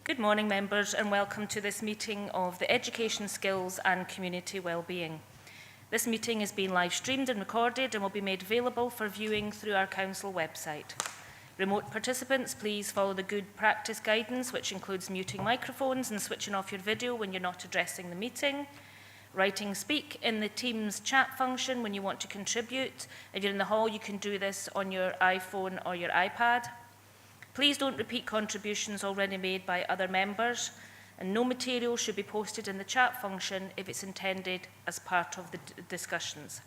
Good morning, members, and welcome to this meeting of the Education, Skills and Community Wellbeing. This meeting is being live streamed and recorded and will be made available for viewing through our Council website. Remote participants, please follow the good practice guidance, which includes muting microphones and switching off your video when you're not addressing the meeting. Writing speak in the Teams chat function when you want to contribute. If you're in the hall, you can do this on your iPhone or your iPad. Please don't repeat contributions already made by other members, and no material should be posted in the chat function if it's intended as part of the discussions.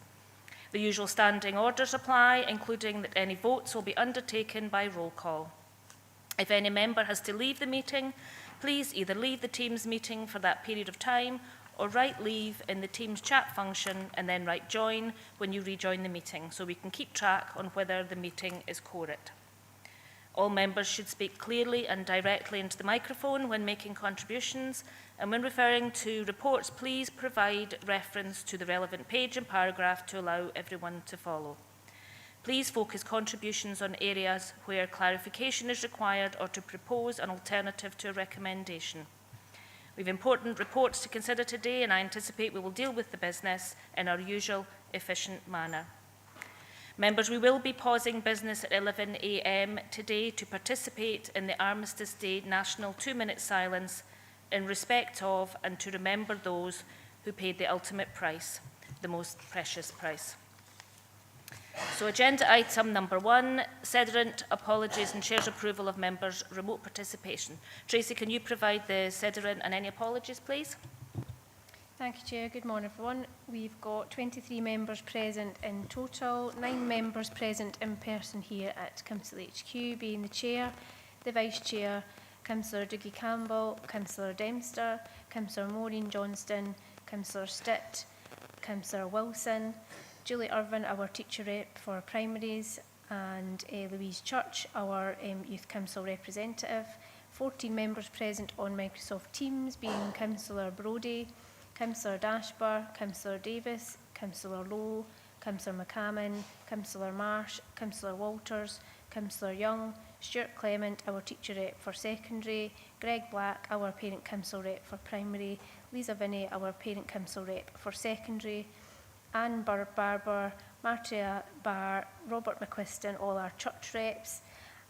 The usual standing orders apply, including that any votes will be undertaken by roll call. If any member has to leave the meeting, please either leave the Teams meeting for that period of time or write leave in the Teams chat function and then write join when you rejoin the meeting, so we can keep track on whether the meeting is quorate. All members should speak clearly and directly into the microphone when making contributions, and when referring to reports, please provide reference to the relevant page and paragraph to allow everyone to follow. Please focus contributions on areas where clarification is required or to propose an alternative to a recommendation. We have important reports to consider today, and I anticipate we will deal with the business in our usual efficient manner. Members, we will be pausing business at 11 a.m. today to participate in the Armistice Day National 2-minute silence in respect of and to remember those who paid the ultimate price, the most precious price. So agenda item number 1, Sederant, apologies and Chair's approval of members' remote participation. Tracy, can you provide the Sederant and any apologies, please? Thank you, Chair. Good morning, everyone. We've got 23 members present in total, 9 members present in person here at Council HQ, being the Chair, the Vice Chair, Councillor Dougie Campbell, Councillor Dempster, Councillor Maureen Johnston, Councillor Stitt, Councillor Wilson, Julie Irvin, our teacher rep for primaries, and Louise Church, our Youth Council representative. 14 members present on Microsoft Teams, being Councillor Brodie, Councillor Dashbar, Councillor Davis, Councillor Lowe, Councillor McCammon, Councillor Marsh, Councillor Walters, Councillor Young, Stuart Clement, our teacher rep for secondary, Greg Black, our parent council rep for primary, Lisa Vinnie, our parent council rep for secondary, Anne Barber, Martia Barr, Robert McQuiston, all our church reps,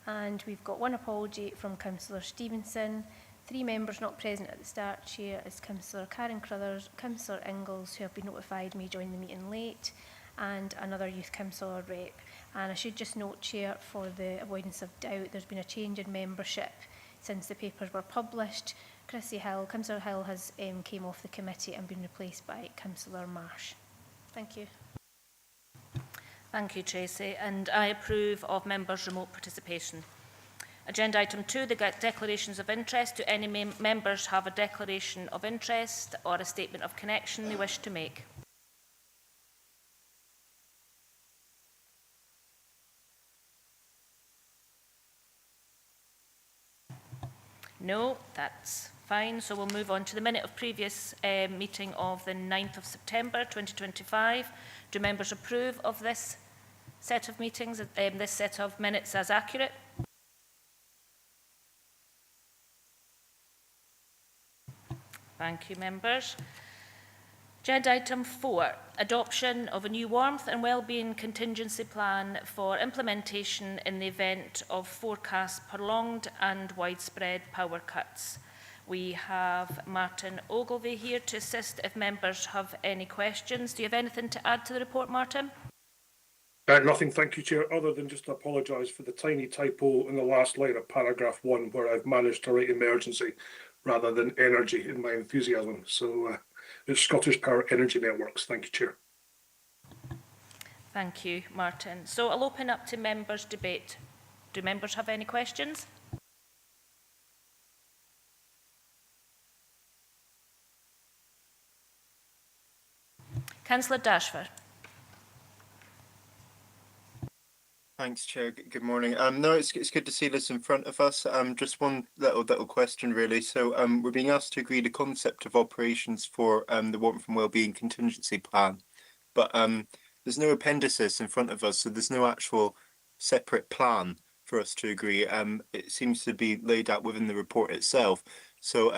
and we've got one apology from Councillor Stevenson. 3 members not present at the start, Chair, is Councillor Karen Crothers, Councillor Ingalls, who have been notified may join the meeting late, and another youth councillor rep. And I should just note, Chair, for the avoidance of doubt, there's been a change in membership since the papers were published. Councillor Hill has came off the committee and been replaced by Councillor Marsh. Thank you. Thank you, Tracy, and I approve of members' remote participation. Agenda item 2, the declarations of interest. Do any members have a declaration of interest or a statement of connection they wish to make? No, that's fine. So we'll move on to the minute of previous meeting of the 9th of September 2025. Do members approve of this set of meetings, this set of minutes as accurate? Thank you, members. Agenda item 4, adoption of a new warmth and wellbeing contingency plan for implementation in the event of forecast prolonged and widespread power cuts. We have Martin Ogilvie here to assist if members have any questions. Do you have anything to add to the report, Martin? Nothing, thank you, Chair, other than just to apologise for the tiny typo in the last line of paragraph 1, where I've managed to write emergency rather than energy in my enthusiasm. So it's Scottish Power Energy Networks. Thank you, Chair. Thank you, Martin. So I'll open up to members' debate. Do members have any questions? Councillor Dashford. Thanks, Chair. Good morning. No, it's good to see this in front of us. Just one little question, really. So, we're being asked to agree the concept of operations for the Warmth and Wellbeing Contingency Plan, but there's no appendices in front of us, so there's no actual separate plan for us to agree. It seems to be laid out within the report itself. So,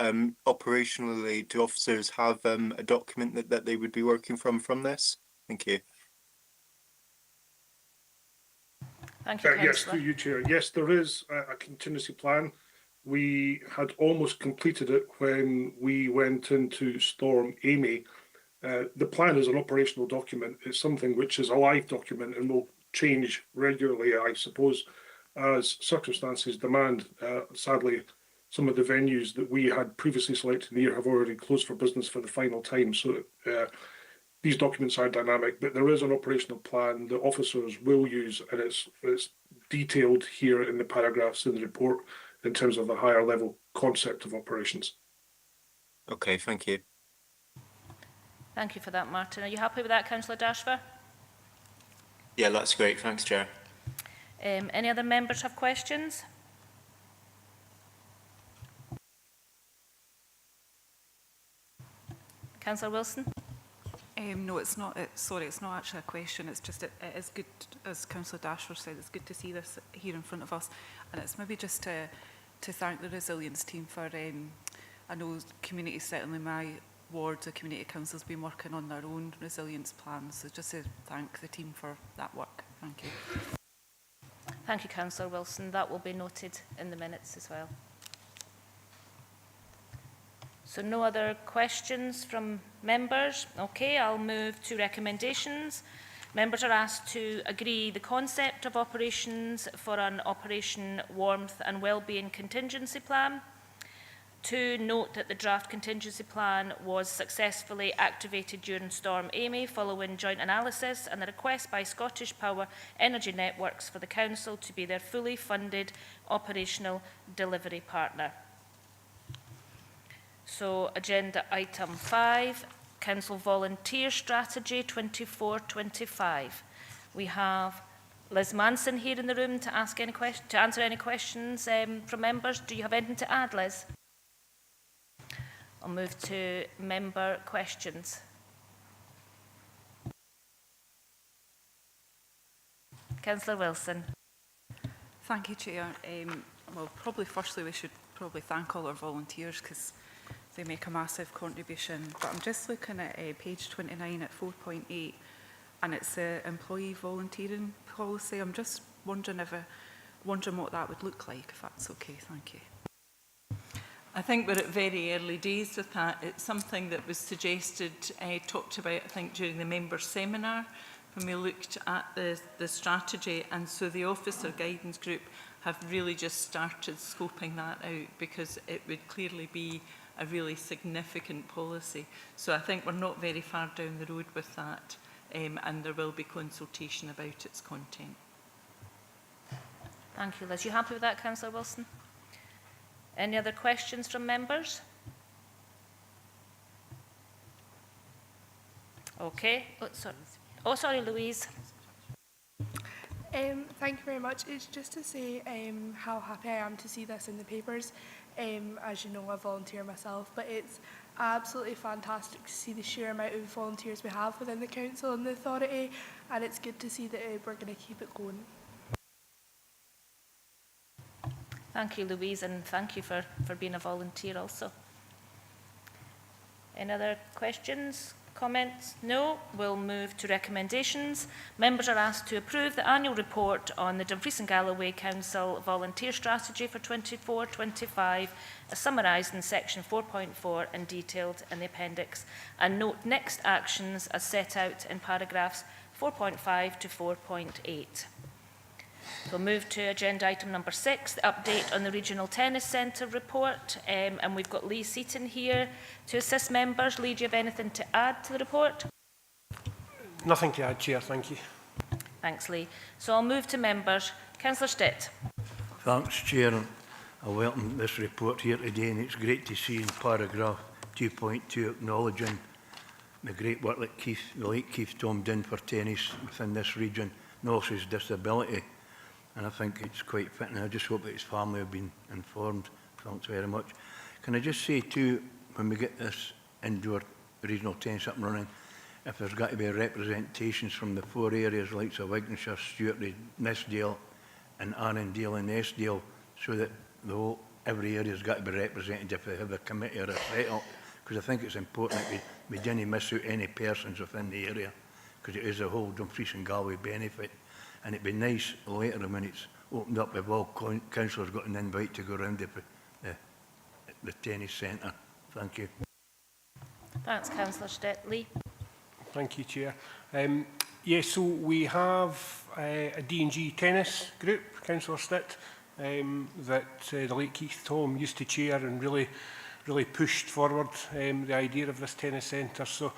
operationally, do officers have a document that they would be working from this? Thank you. Thank you, yes, through you, Chair. Yes, there is a contingency plan. We had almost completed it when we went into Storm Amy. The plan is an operational document. It's something which is a live document and will change regularly, I suppose, as circumstances demand. Sadly, some of the venues that we had previously selected in the year have already closed for business for the final time. So these documents are dynamic, but there is an operational plan that officers will use, and it's detailed here in the paragraphs in the report in terms of the higher level concept of operations. Okay, thank you. Thank you for that, Martin. Are you happy with that, Councillor Dashford? Yeah, that's great. Thanks, Chair. Any other members have questions? Councillor Wilson? No, it's not. Sorry, it's not actually a question. It's just it is good, as Councillor Dashford said. It's good to see this here in front of us, and it's maybe just to thank the resilience team for. I know communities, certainly my ward, the community council's been working on their own resilience plans. So just to thank the team for that work. Thank you. Thank you, Councillor Wilson. That will be noted in the minutes as well. So no other questions from members. Okay, I'll move to recommendations. Members are asked to agree the concept of operations for an Operation Warmth and Wellbeing Contingency Plan. To note that the draft contingency plan was successfully activated during Storm Amy following joint analysis, and the request by Scottish Power Energy Networks for the Council to be their fully funded operational delivery partner. So, agenda item 5, Council Volunteer Strategy 24-25. We have Liz Manson here in the room to answer any questions from members. Do you have anything to add, Liz? I'll move to member questions. Councillor Wilson. Thank you, Chair. Well, probably firstly we should probably thank all our volunteers because they make a massive contribution. But I'm just looking at page 29 at 4.8, and it's the employee volunteering policy. I'm just wondering what that would look like, if that's okay. Thank you. I think we're at very early days with that. It's something that was suggested, talked about, I think, during the members' seminar when we looked at the strategy, and so the Officer Guidance Group have really just started scoping that out because it would clearly be a really significant policy. So I think we're not very far down the road with that. and there will be consultation about its content. Thank you, Liz. You happy with that, Councillor Wilson? Any other questions from members? Okay. Sorry, Louise. Thank you very much. It's just to say how happy I am to see this in the papers. As you know, I volunteer myself, but it's absolutely fantastic to see the sheer amount of volunteers we have within the council and the authority, and it's good to see that we're going to keep it going. Thank you, Louise, and thank you for being a volunteer also. Any other questions, comments? No. We'll move to recommendations. Members are asked to approve the annual report on the Dumfries and Galloway Council Volunteer Strategy for 24-25, as summarised in section 4.4 and detailed in the appendix, and note next actions as set out in paragraphs 4.5 to 4.8. We'll move to agenda item number 6, the update on the Regional Tennis Centre report. And we've got Lee Seaton here to assist members. Lee, do you have anything to add to the report? Nothing to add, Chair, thank you. Thanks, Lee. So I'll move to members. Councillor Stitt. Thanks, Chair. I welcome this report here today, and it's great to see in paragraph 2.2 acknowledging the great work that the late Keith Tom did for tennis within this region, and also his disability. And I think it's quite fitting. I just hope that his family have been informed. Thanks very much. Can I just say too, when we get this indoor regional tennis up and running, if there's got to be representations from the 4 areas like Wigtonshire, Stewartry, Nessdale and Annandale and Nessdale, so that every area's got to be represented if they have a committee or a set-up, because I think it's important that we didn't miss out any persons within the area, because it is a whole Dumfries and Galway benefit. And it'd be nice later when it's opened up if all councillors got an invite to go around the tennis centre. Thank you. Thanks, Councillor Stitt. Lee. Thank you, Chair. Yes, so we have a D&G tennis group, Councillor Stitt, that the late Keith Tom used to chair and really pushed forward the idea of this tennis centre. So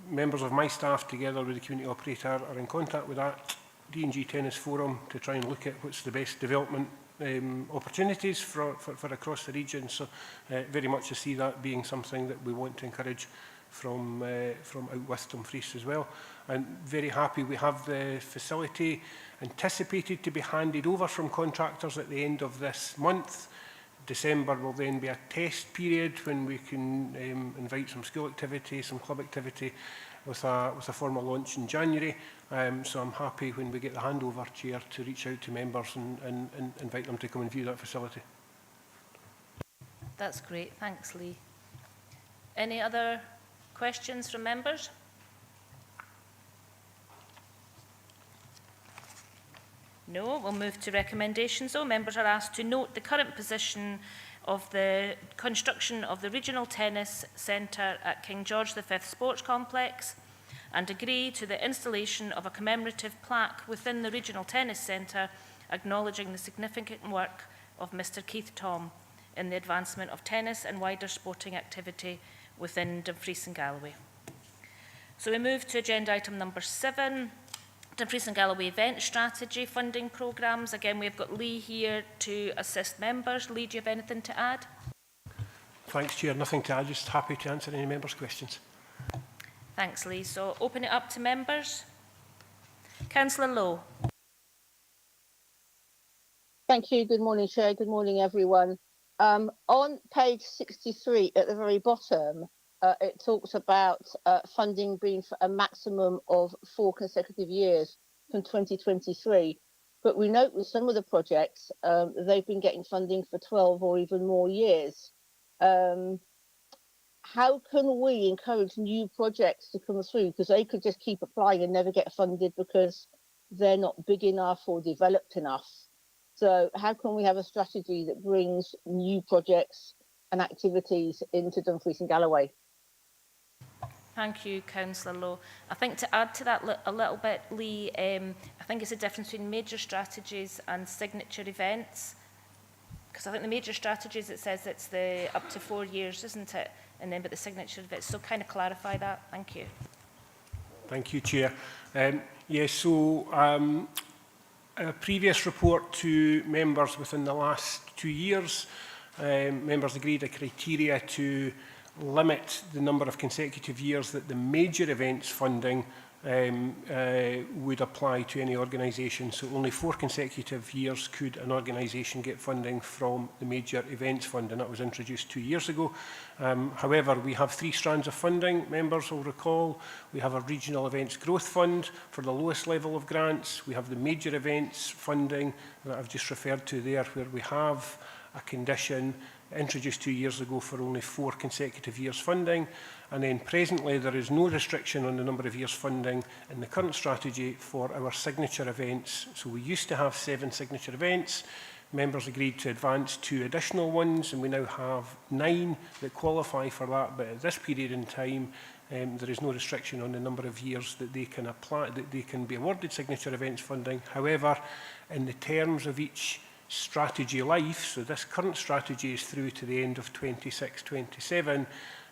members of my staff, together with the community operator, are in contact with that D&G Tennis Forum to try and look at what's the best development opportunities for across the region. So very much to see that being something that we want to encourage from out with Dumfries as well. And very happy we have the facility anticipated to be handed over from contractors at the end of this month. December will then be a test period when we can invite some school activity, some club activity with a formal launch in January. So I'm happy when we get the handover, Chair, to reach out to members and invite them to come and view that facility. That's great. Thanks, Lee. Any other questions from members? No, we'll move to recommendations. So members are asked to note the current position of the construction of the Regional Tennis Centre at King George V Sports Complex and agree to the installation of a commemorative plaque within the Regional Tennis Centre acknowledging the significant work of Mr Keith Tom in the advancement of tennis and wider sporting activity within Dumfries and Galloway. So we move to agenda item number 7. Dumfries and Galloway Event Strategy Funding Programmes. Again, we've got Lee here to assist members. Lee, do you have anything to add? Thanks, Chair. Nothing to add. Just happy to answer any members' questions. Thanks, Lee. So open it up to members. Councillor Lowe. Thank you. Good morning, Chair. Good morning, everyone. On page 63 at the very bottom, it talks about funding being for a maximum of 4 consecutive years from 2023. But we note with some of the projects, they've been getting funding for 12 or even more years. How can we encourage new projects to come through? Because they could just keep applying and never get funded because they're not big enough or developed enough. So how can we have a strategy that brings new projects and activities into Dumfries and Galloway? Thank you, Councillor Lowe. I think to add to that a little bit, Lee, I think it's a difference between major strategies and signature events. Because I think the major strategies, it says it's the up to 4 years, isn't it? And then but the signature events. So kind of clarify that. Thank you. Thank you, Chair. Yes, so a previous report to members within the last 2 years, members agreed a criteria to limit the number of consecutive years that the major events funding would apply to any organisation. So only 4 consecutive years could an organisation get funding from the major events fund, and that was introduced 2 years ago. However, we have 3 strands of funding, members will recall. We have a regional events growth fund for the lowest level of grants. We have the major events funding that I've just referred to there, where we have a condition introduced 2 years ago for only 4 consecutive years funding. And then presently there is no restriction on the number of years funding in the current strategy for our signature events. So we used to have 7 signature events. Members agreed to advance 2 additional ones, and we now have 9 that qualify for that. But at this period in time, there is no restriction on the number of years that they can apply, that they can be awarded signature events funding. However, in the terms of each strategy life, so this current strategy is through to the end of 26-27,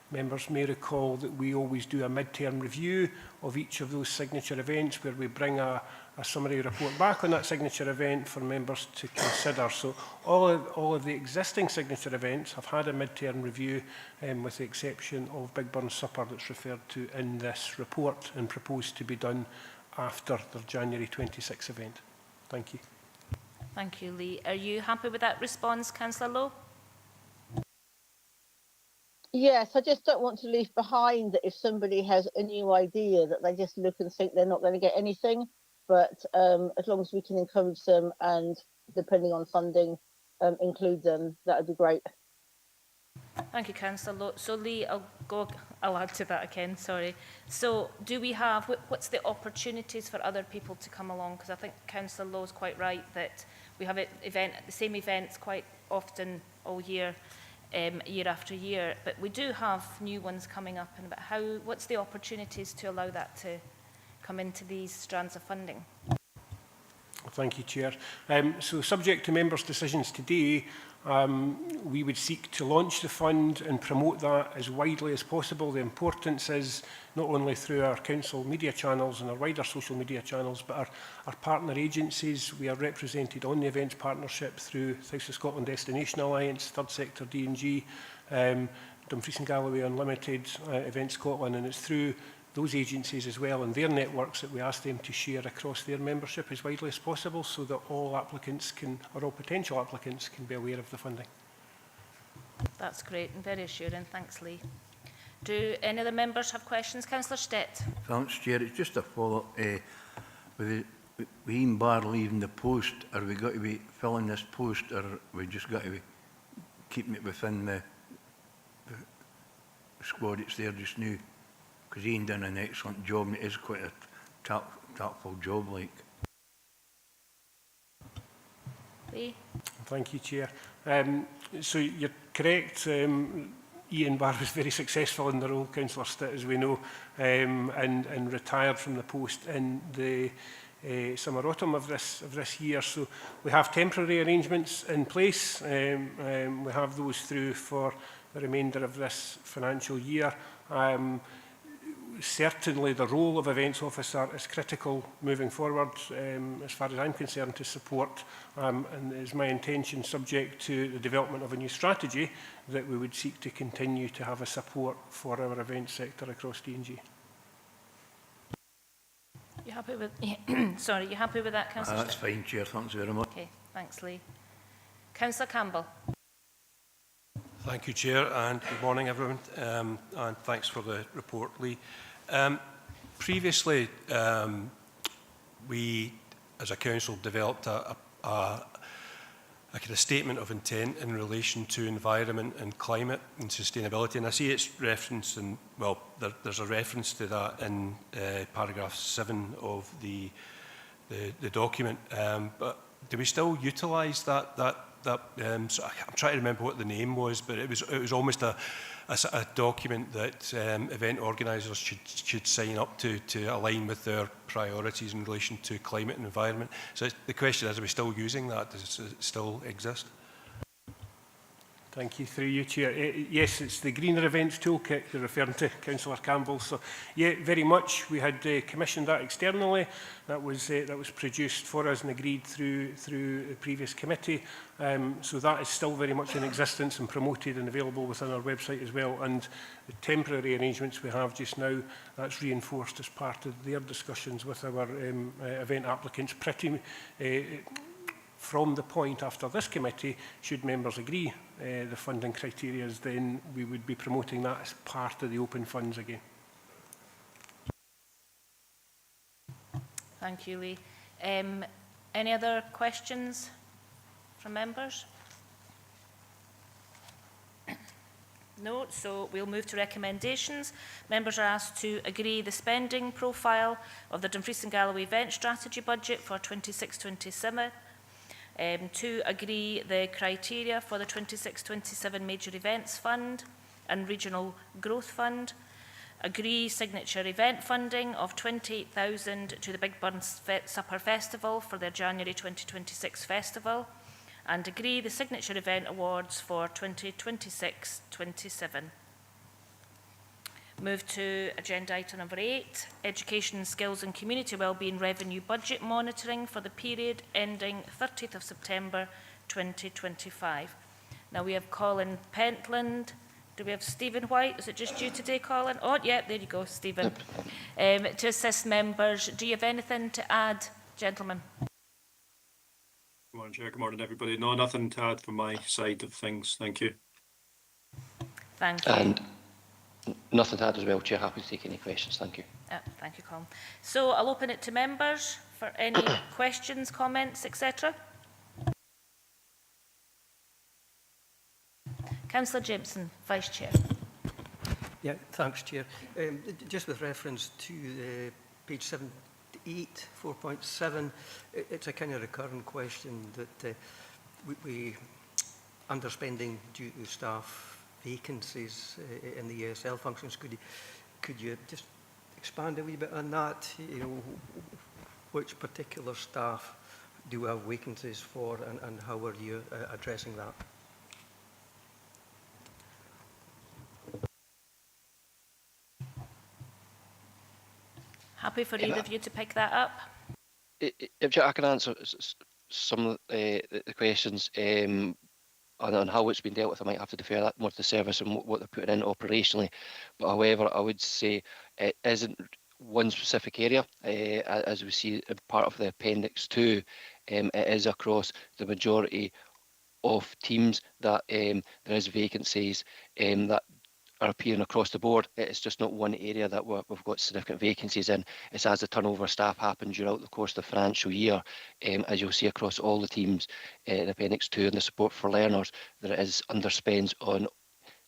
members may recall that we always do a mid-term review of each of those signature events, where we bring a summary report back on that signature event for members to consider. So all of the existing signature events have had a mid-term review, with the exception of Big Burn Supper that's referred to in this report and proposed to be done after the January 26 event. Thank you. Thank you, Lee. Are you happy with that response, Councillor Lowe? Yes, I just don't want to leave behind that if somebody has a new idea that they just look and think they're not going to get anything. But as long as we can encourage them and, depending on funding, include them, that would be great. Thank you, Councillor Lowe. So Lee, I'll add to that again, sorry. So do we have, what's the opportunities for other people to come along? Because I think Councillor Lowe is quite right that we have the same events quite often all year, year after year, but we do have new ones coming up. And what's the opportunities to allow that to come into these strands of funding? Thank you, Chair. So subject to members' decisions today, we would seek to launch the fund and promote that as widely as possible. The importance is not only through our council media channels and our wider social media channels, but our partner agencies. We are represented on the events partnership through South of Scotland Destination Alliance, Third Sector D&G, Dumfries and Galloway Unlimited, Events Scotland, and it's through those agencies as well and their networks that we ask them to share across their membership as widely as possible, so that all applicants can, or all potential applicants can be aware of the funding. That's great and very assuring. Thanks, Lee. Do any of the members have questions? Councillor Stett. Thanks, Chair. It's just a follow-up. With Ian Barr leaving the post, are we got to be filling this post, or are we just got to be keeping it within the squad that's there just now? Because Ian done an excellent job, and it is quite a tactful job, like. Lee. Thank you, Chair. So you're correct. Ian Barr was very successful in the role, Councillor Stitt, as we know, and retired from the post in the summer-autumn of this year. So we have temporary arrangements in place. We have those through for the remainder of this financial year. Certainly the role of events officer is critical moving forward, as far as I'm concerned, to support, and it is my intention, subject to the development of a new strategy, that we would seek to continue to have a support for our events sector across D&G. You happy with sorry, you happy with that, Councillor? That's fine, Chair. Thanks very much. Okay, thanks, Lee. Councillor Campbell. Thank you, Chair, and good morning, everyone, and thanks for the report, Lee. Previously, we, as a council, developed a kind of statement of intent in relation to environment and climate and sustainability, and I see it's referenced in, well, there's a reference to that in paragraph 7 of the document, but do we still utilise that? So I'm trying to remember what the name was, but it was almost a document that event organisers should sign up to align with their priorities in relation to climate and environment. So the question is, are we still using that? Does it still exist? Thank you. Through you, Chair. Yes, it's the Greener Events Toolkit you're referring to, Councillor Campbell. So, yeah, very much. We had commissioned that externally. That was produced for us and agreed through the previous committee. So that is still very much in existence and promoted and available within our website as well. And the temporary arrangements we have just now, that's reinforced as part of their discussions with our event applicants. Pretty from the point after this committee, should members agree the funding criteria, then we would be promoting that as part of the open funds again. Thank you, Lee. Any other questions from members? No, so we'll move to recommendations. Members are asked to agree the spending profile of the Dumfries and Galloway event strategy budget for 26-27, to agree the criteria for the 26-27 Major Events Fund and Regional Growth Fund, agree signature event funding of £28,000 to the Big Burn Supper Festival for their January 2026 festival, and agree the signature event awards for 2026-27. Move to agenda item number 8, Education, Skills and Community Wellbeing Revenue Budget Monitoring for the period ending 30th of September 2025. Now we have Colin Pentland. Do we have Stephen White? Is it just you today, Colin? Oh, yeah, there you go, Stephen. To assist members, do you have anything to add, gentlemen? Good morning, Chair. Good morning, everybody. No, nothing to add from my side of things. Thank you. Thank you. And nothing to add as well, Chair. Happy to take any questions. Thank you. Thank you, Colin. So I'll open it to members for any questions, comments, etc. Councillor Jameson, Vice Chair. Yeah, thanks, Chair. Just with reference to page 78, 4.7, it's a kind of recurring question that we underspending due to staff vacancies in the ESL functions. Could you just expand a wee bit on that? You know, which particular staff do we have vacancies for, and how are you addressing that? Happy for either of you to pick that up. If I can answer some of the questions on how it's been dealt with, I might have to defer that more to the service and what they're putting in operationally. But however, I would say it isn't one specific area. As we see in part of the Appendix 2, it is across the majority of teams that there is vacancies that are appearing across the board. It's just not one area that we've got significant vacancies in. It's as the turnover of staff happens throughout the course of the financial year, as you'll see across all the teams in Appendix 2 and the support for learners, there is underspends on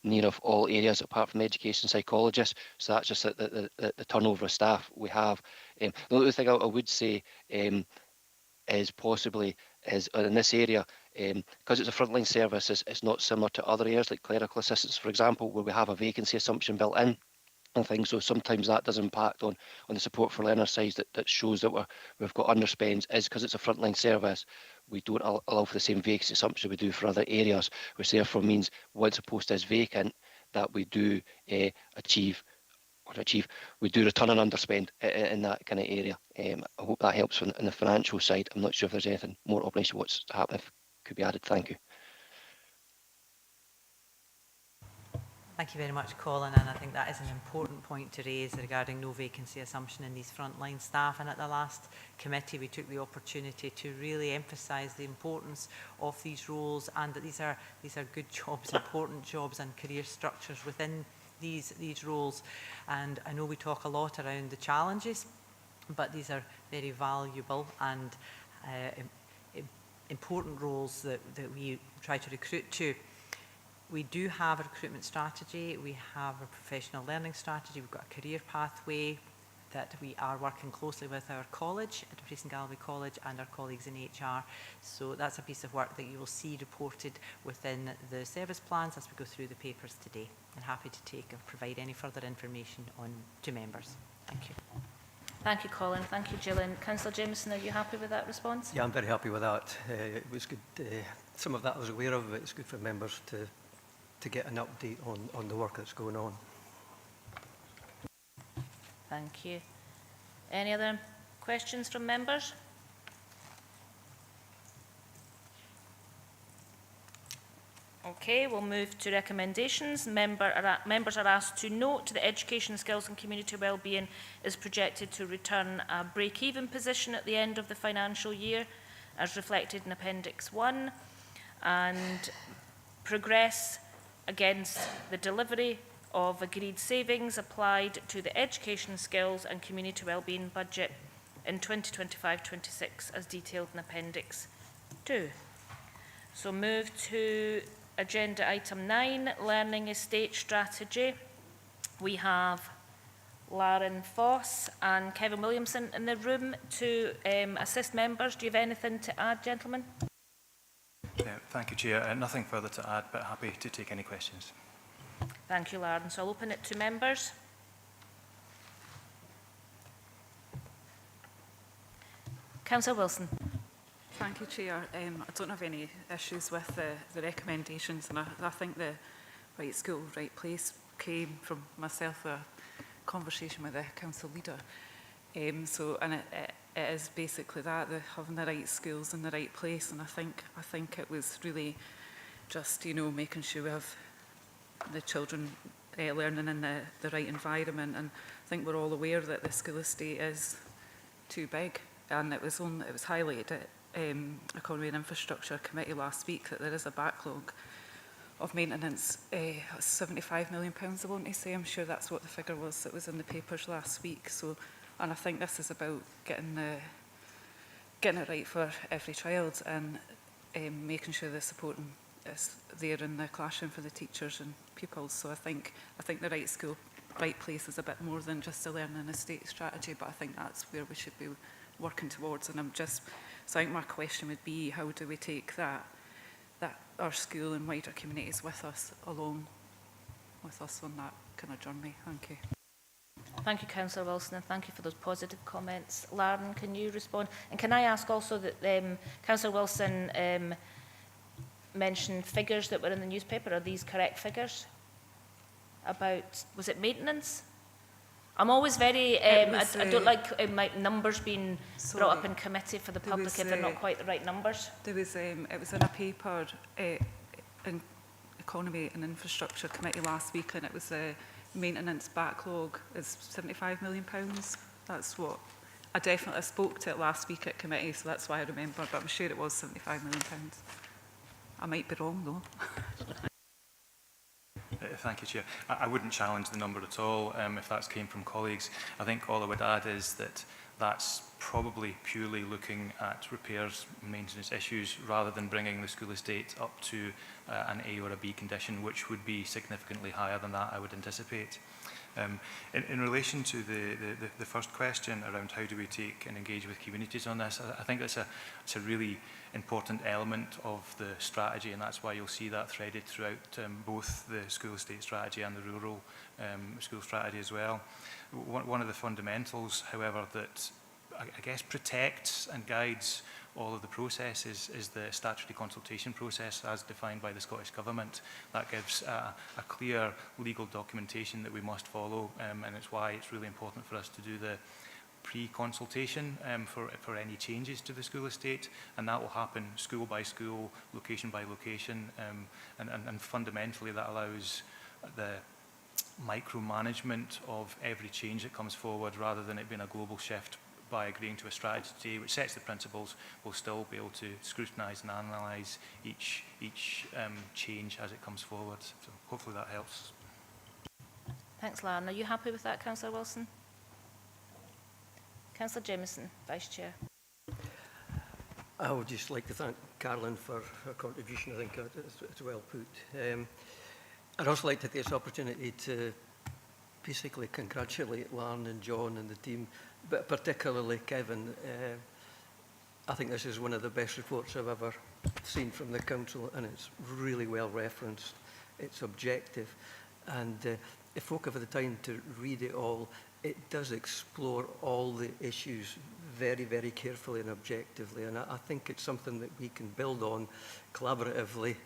near of all areas apart from education psychologists. So that's just the turnover of staff we have. The only thing I would say is possibly is in this area, because it's a frontline service, it's not similar to other areas like clerical assistants, for example, where we have a vacancy assumption built in and things. So sometimes that does impact on the support for learner side that shows that we've got underspends, is because it's a frontline service. We don't allow for the same vacancy assumption we do for other areas, which therefore means once a post is vacant, that we do we do return an underspend in that kind of area. I hope that helps in the financial side. I'm not sure if there's anything more operational what's happening could be added. Thank you. Thank you very much, Colin, and I think that is an important point to raise regarding no vacancy assumption in these frontline staff. And at the last committee, we took the opportunity to really emphasise the importance of these roles, and that these are good jobs, important jobs, and career structures within these roles. And I know we talk a lot around the challenges, but these are very valuable and important roles that we try to recruit to. We do have a recruitment strategy, we have a professional learning strategy, we've got a career pathway that we are working closely with our college, at Dumfries and Galloway College, and our colleagues in HR. So that's a piece of work that you will see reported within the service plans as we go through the papers today. And happy to take and provide any further information on to members. Thank you. Thank you, Colin. Thank you, Gillian. Councillor Jameson, are you happy with that response? Yeah, I'm very happy with that. It was good. Some of that I was aware of, but it's good for members to to get an update on the work that's going on. Thank you. Any other questions from members? Okay, we'll move to recommendations. Members are asked to note that education, skills and community wellbeing is projected to return a break-even position at the end of the financial year, as reflected in Appendix 1, and progress against the delivery of agreed savings applied to the education, skills and community wellbeing budget in 2025-26 as detailed in Appendix 2. So move to agenda item 9, Learning Estate Strategy. We have Lauren Foss and Kevin Williamson in the room to assist members. Do you have anything to add, gentlemen? Thank you, Chair. Nothing further to add, but happy to take any questions. Thank you, Lauren. So I'll open it to members. Councillor Wilson. Thank you, Chair. I don't have any issues with the recommendations, and I think the right school, right place came from myself, a conversation with the council leader. And it is basically that, having the right schools in the right place, and I think it was really just, you know, making sure we have the children learning in the right environment. And I think we're all aware that the school estate is too big, and it was highlighted at Economy and Infrastructure Committee last week that there is a backlog of maintenance. £75 million, I want to say. I'm sure that's what the figure was that was in the papers last week. So, and I think this is about getting it right for every child, and making sure the support is there in the classroom for the teachers and pupils. So I think the right school, right place is a bit more than just a learning estate strategy, but I think that's where we should be working towards. And so I think my question would be, how do we take that our school and wider communities with us, along with us on that kind of journey? Thank you. Thank you, Councillor Wilson, and thank you for those positive comments. Lauren, can you respond? And can I ask also that Councillor Wilson mentioned figures that were in the newspaper. Are these correct figures? About, was was I'm always very, I don't like my numbers being brought up in committee for the public if they're not quite the right numbers. There was, it was in a paper in Economy and Infrastructure Committee last week, and it was a maintenance backlog is £75 million. That's what I spoke to it last week at committee, so that's why I remember, but I'm sure it was £75 million. I might be wrong though. Thank you, Chair. I wouldn't challenge the number at all if that came from colleagues. I think all I would add is that that's probably purely looking at repairs and maintenance issues rather than bringing the school estate up to an A or a B condition, which would be significantly higher than that, I would anticipate. In relation to the first question around how do we take and engage with communities on this, I think it's a really important element of the strategy, and that's why you'll see that threaded throughout both the school estate strategy and the rural school strategy as well. One of the fundamentals, however, that I guess protects and guides all of the processes is the statutory consultation process as defined by the Scottish Government. That gives a clear legal documentation that we must follow, and it's why it's really important for us to do the pre-consultation for any changes to the school estate, and that will happen school by school, location by location, and fundamentally that allows the micromanagement of every change that comes forward rather than it being a global shift. By agreeing to a strategy which sets the principles, we'll still be able to scrutinise and analyse each change as it comes forward. So hopefully that helps. Thanks, Lauren. Are you happy with that, Councillor Wilson? Councillor Jameson, Vice Chair. I would just like to thank Carolyn for her contribution. I think it's well put. I'd also like to take this opportunity to basically congratulate Lauren and John and the team, but particularly Kevin. I think this is one of the best reports I've ever seen from the council, and it's really well referenced. It's objective, and if folk have the time to read it all, it does explore all the issues very, very carefully and objectively, and I think it's something that we can build on collaboratively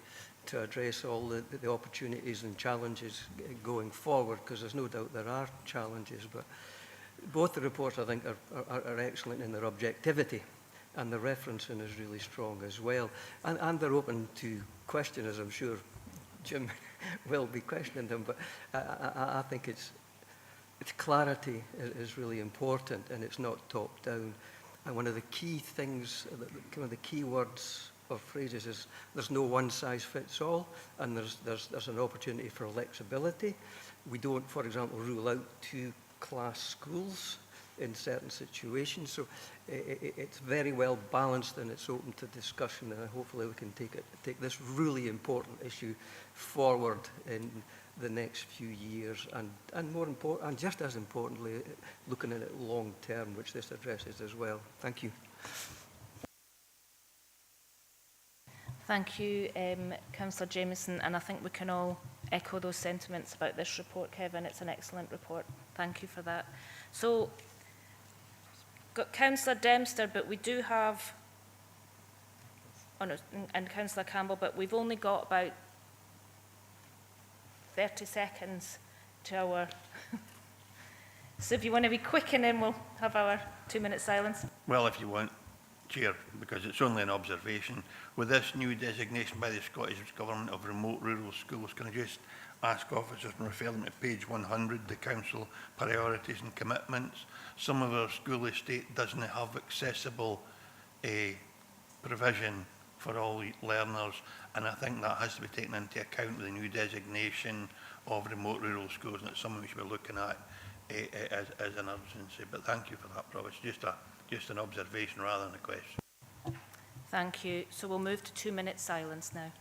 to address all the opportunities and challenges going forward, because there's no doubt there are challenges, but both the reports, I think, are excellent in their objectivity, and the referencing is really strong as well. And they're open to question, as I'm sure Jim will be questioning them, but I think it's clarity is really important, and it's not top-down. And one of the key things, kind of the key words or phrases is there's no one-size-fits-all, and there's an opportunity for flexibility. We don't, for example, rule out two-class schools in certain situations. So it's very well balanced, and it's open to discussion, and hopefully we can take this really important issue forward in the next few years, and more important, and just as importantly, looking at it long term, which this addresses as well. Thank you. Thank you, Councillor Jameson, and I think we can all echo those sentiments about this report, Kevin. It's an excellent report. Thank you for that. So, got Councillor Dempster, but we do have, oh no, and Councillor Campbell, but we've only got about 30 seconds to our so if you want to be quick, and then we'll have our 2-minute silence. Well, if you want, Chair, because it's only an observation. With this new designation by the Scottish Government of remote rural schools, can I just ask officers and refer them to page 100, the Council priorities and commitments? Some of our school estate doesn't have accessible provision for all learners, and I think that has to be taken into account with the new designation of remote rural schools, and it's something we should be looking at as an urgency. But thank you for that, Provost. Just an observation rather than a question. Thank you. So we'll move to 2-minute silence now.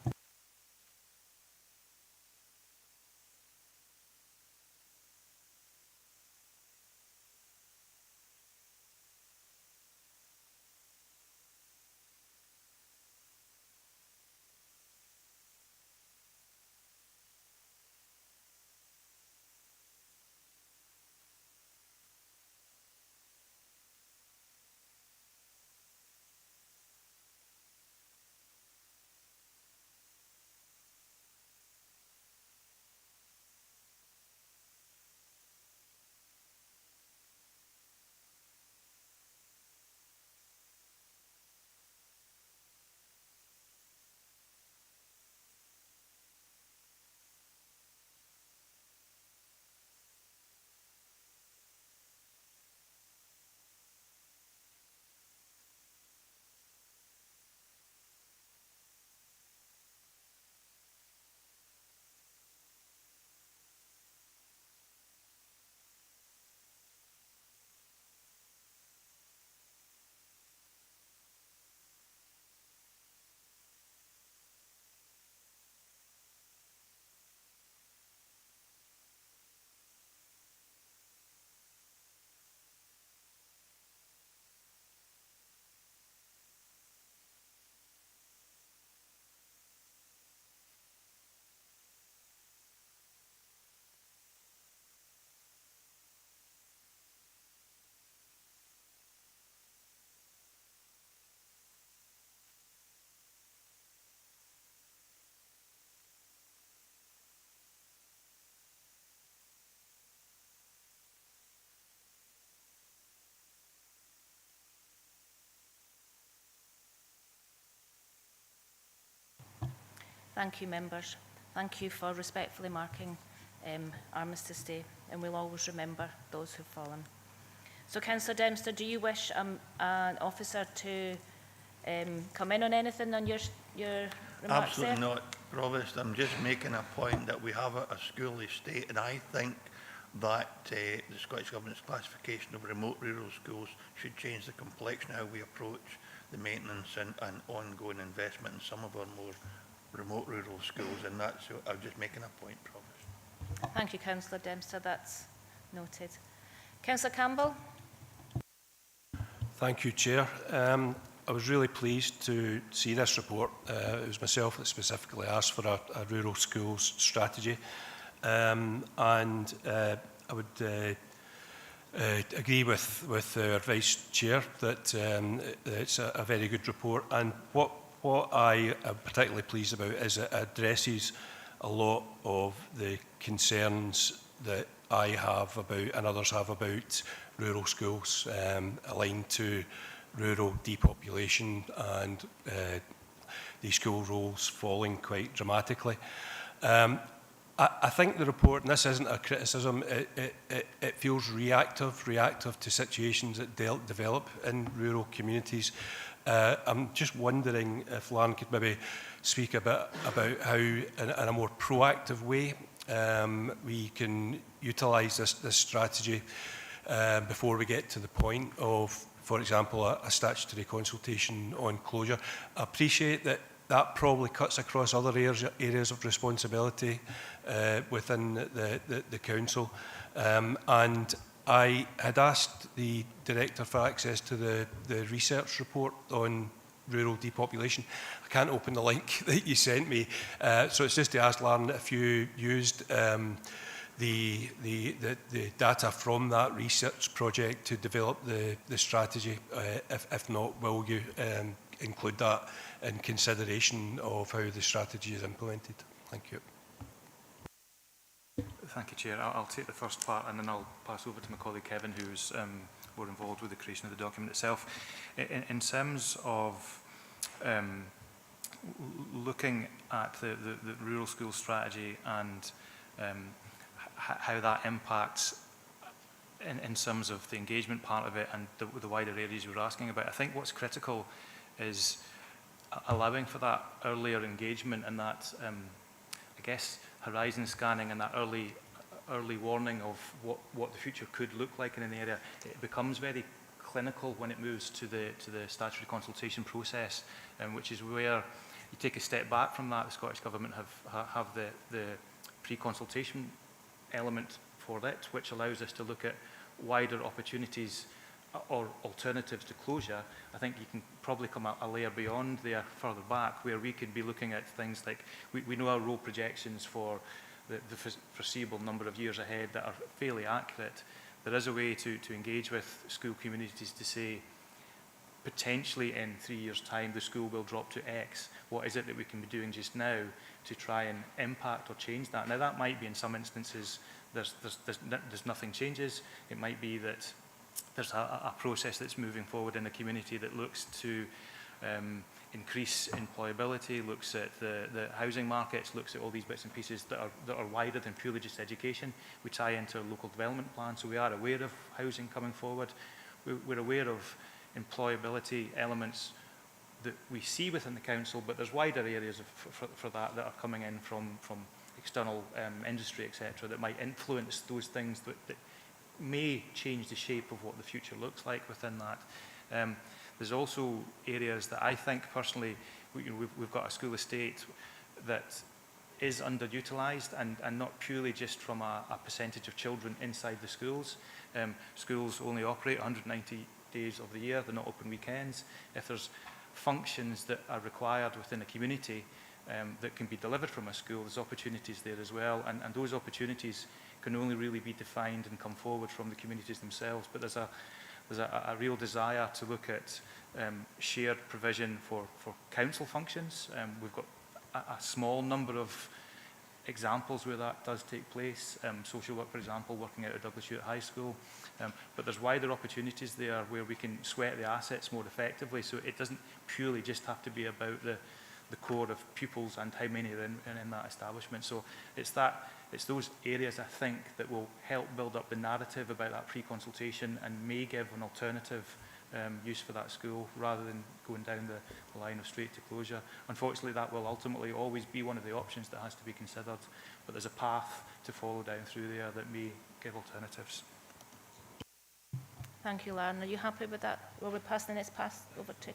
Thank you, members. Thank you for respectfully marking Armistice Day, and we'll always remember those who've fallen. So, Councillor Dempster, do you wish an officer to come in on anything on your remarks? Absolutely there? not, Provost. I'm just making a point that we have a school estate, and I think that the Scottish Government's classification of remote rural schools should change the complexion of how we approach the maintenance and ongoing investment in some of our more remote rural schools, and that's, so I'm just making a point, Provost. Thank you, Councillor Dempster. That's noted. Councillor Campbell. Thank you, Chair. I was really pleased to see this report. It was myself that specifically asked for a rural schools strategy, and I would agree with our Vice Chair that it's a very good report. And what what I am particularly pleased about is it addresses a lot of the concerns that I have about and others have about rural schools, aligned to rural depopulation and the school rolls falling quite dramatically. I think the report, and this isn't a criticism, it feels reactive to situations that develop in rural communities. I'm just wondering if Lan could maybe speak a bit about how, in a more proactive way, we can utilise this strategy before we get to the point of, for example, a statutory consultation on closure. I appreciate that that probably cuts across other areas of responsibility within the council. And I had asked the Director for access to the research report on rural depopulation. I can't open the link that you sent me, so it's just to ask Lauren if you used the data from that research project to develop the strategy. If not, will you include that in consideration of how the strategy is implemented? Thank you. Thank you, Chair. I'll take the first part and then I'll pass over to my colleague Kevin, who's more involved with the creation of the document itself. In terms of looking at the rural school strategy and how that impacts in terms of the engagement part of it and the wider areas you were asking about, I think what's critical is allowing for that earlier engagement and that, I guess, horizon scanning and that early warning of what the future could look like in an area. It becomes very clinical when it moves to the statutory consultation process, which is where you take a step back from that. The Scottish Government have the pre-consultation element for it, which allows us to look at wider opportunities or alternatives to closure. I think you can probably come a layer beyond there, further back, where we could be looking at things like, we know our role projections for the foreseeable number of years ahead that are fairly accurate. There is a way to engage with school communities to say, potentially in 3 years' time, the school will drop to X. What is it that we can be doing just now to try and impact or change that? Now, that might be in some instances there's nothing changes. It might be that there's a process that's moving forward in a community that looks to increase employability, looks at the housing markets, looks at all these bits and pieces that are wider than purely just education. We tie into a local development plan, so we are aware of housing coming forward. We're aware of employability elements that we see within the council, but there's wider areas for that are coming in from external industry, etc., that might influence those things that may change the shape of what the future looks like within that. There's also areas that I think personally, we've got a school estate that is underutilised and not purely just from a percentage of children inside the schools. Schools only operate 190 days of the year, they're not open weekends. If there's functions that are required within a community that can be delivered from a school, there's opportunities there as well, and those opportunities can only really be defined and come forward from the communities themselves. But there's a real desire to look at shared provision for council functions. We've got a small number of examples where that does take place. Social work, for example, working out at Douglas Stewart High School. But there's wider opportunities there where we can sweat the assets more effectively, so it doesn't purely just have to be about the core of pupils and how many are in that establishment. So it's those areas, I think, that will help build up the narrative about that pre-consultation and may give an alternative use for that school rather than going down the line of straight to closure. Unfortunately, that will ultimately always be one of the options that has to be considered, but there's a path to follow down through there that may give alternatives. Thank you, Lauren. Are you happy with that? Will we pass the next pass over to?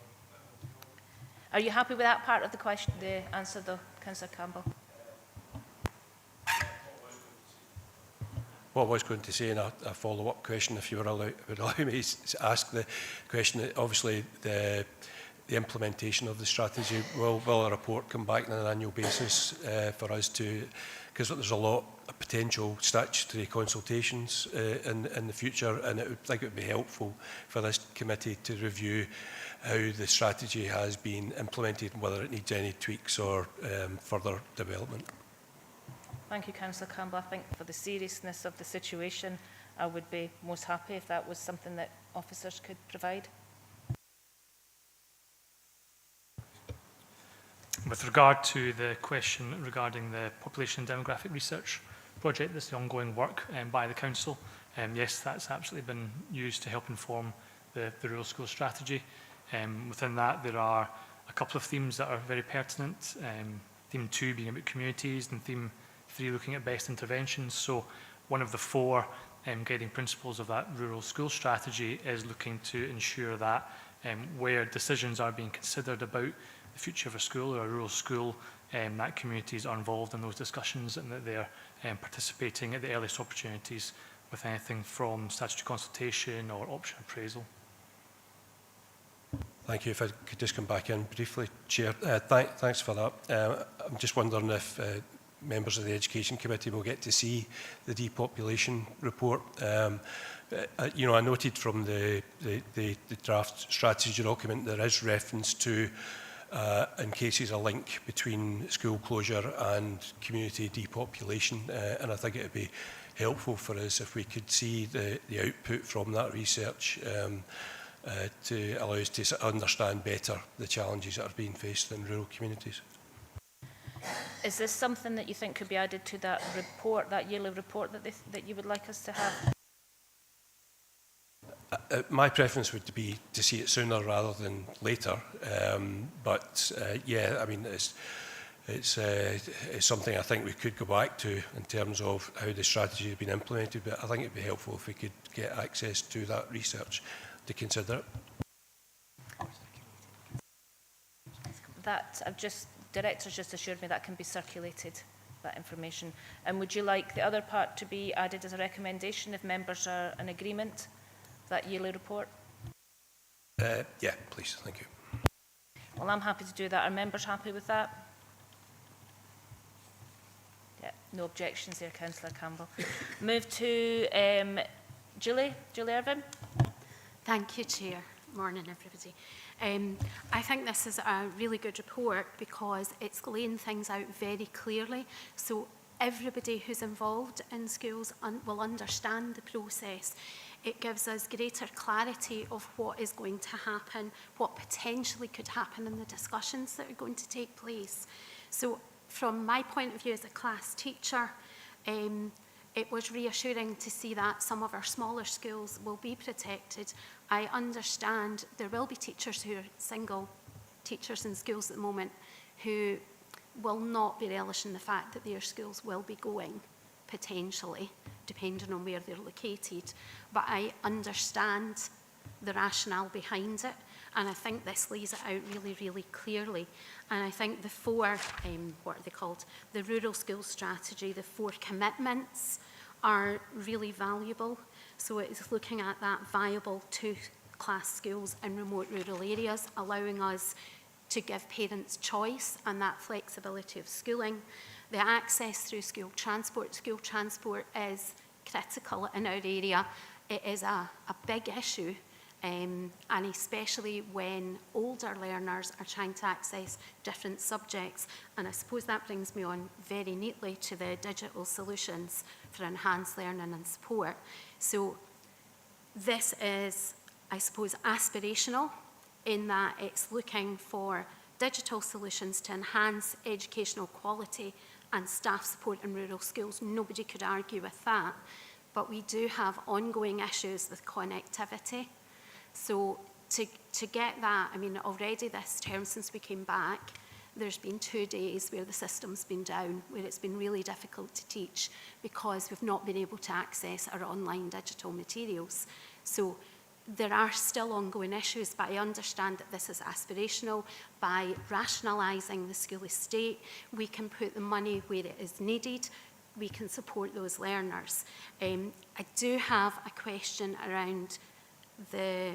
Are you happy with that part of the question, the answer, though, Councillor Campbell? What I was going to say in a follow-up question, if you would allow me to ask the question, obviously the implementation of the strategy, will a report come back on an annual basis for us to, because there's a lot, potential statutory consultations in the future, and I think it would be helpful for this committee to review how the strategy has been implemented and whether it needs any tweaks or further development. Thank you, Councillor Campbell. I think for the seriousness of the situation, I would be most happy if that was something that officers could provide. With regard to the question regarding the population and demographic research project, this is the ongoing work by the Council. Yes, that's absolutely been used to help inform the rural school strategy. Within that, there are a couple of themes that are very pertinent. Theme 2 being about communities, and theme 3 looking at best interventions. So one of the 4 guiding principles of that rural school strategy is looking to ensure that where decisions are being considered about the future of a school or a rural school, that communities are involved in those discussions and that they're participating at the earliest opportunities with anything from statutory consultation or option appraisal. Thank you. If I could just come back in briefly, Chair. Thanks for that. I'm just wondering if members of the Education Committee will get to see the depopulation report. You know, I noted from the draft strategy document there is reference to, in cases, a link between school closure and community depopulation, and I think it would be helpful for us if we could see the output from that research to allow us to understand better the challenges that are being faced in rural communities. Is this something that you think could be added to that report, that yearly report that you would like us to have? My preference would be to see it sooner rather than later, but yeah, I mean, it's something I think we could go back to in terms of how the strategy has been implemented, but I think it'd be helpful if we could get access to that research to consider it. That Director's just assured me that can be circulated, that information. And would you like the other part to be added as a recommendation if members are in agreement, that yearly report? Yeah, please, thank you. Well, I'm happy to do that. Are members happy with that? Yeah, no objections there, Councillor Campbell. Move to Julie Irvine. Thank you, Chair. Morning, everybody. I think this is a really good report because it's laying things out very clearly, so everybody who's involved in schools will understand the process. It gives us greater clarity of what is going to happen, what potentially could happen in the discussions that are going to take place. So from my point of view as a class teacher, it was reassuring to see that some of our smaller schools will be protected. I understand there will be teachers who are single teachers in schools at the moment who will not be relishing the fact that their schools will be going, potentially, depending on where they're located. But I understand the rationale behind it, and I think this lays it out really, really clearly. And I think the 4, what are they called? The rural school strategy, the 4 commitments are really valuable. So it's looking at that viable 2-class schools in remote rural areas, allowing us to give parents choice and that flexibility of schooling. The access through school transport is critical in our area. It is a big issue, and especially when older learners are trying to access different subjects. And I suppose that brings me on very neatly to the digital solutions for enhanced learning and support. So this is, I suppose, aspirational in that it's looking for digital solutions to enhance educational quality and staff support in rural schools. Nobody could argue with that. But we do have ongoing issues with connectivity. So to get that, I mean, already this term since we came back, there's been 2 days where the system's been down, where it's been really difficult to teach because we've not been able to access our online digital materials. So there are still ongoing issues, but I understand that this is aspirational. By rationalising the school estate, we can put the money where it is needed. We can support those learners. I do have a question around the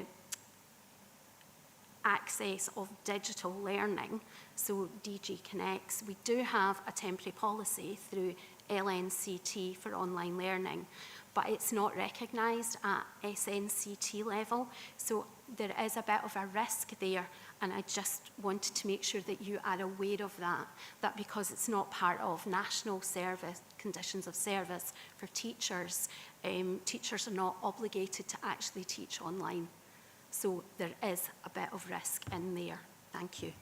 access of digital learning, so DG Connects. We do have a temporary policy through LNCT for online learning, but it's not recognised at SNCT level. So there is a bit of a risk there, and I just wanted to make sure that you are aware of that because it's not part of national service conditions of service for teachers, teachers are not obligated to actually teach online. So there is a bit of risk in there. Thank you.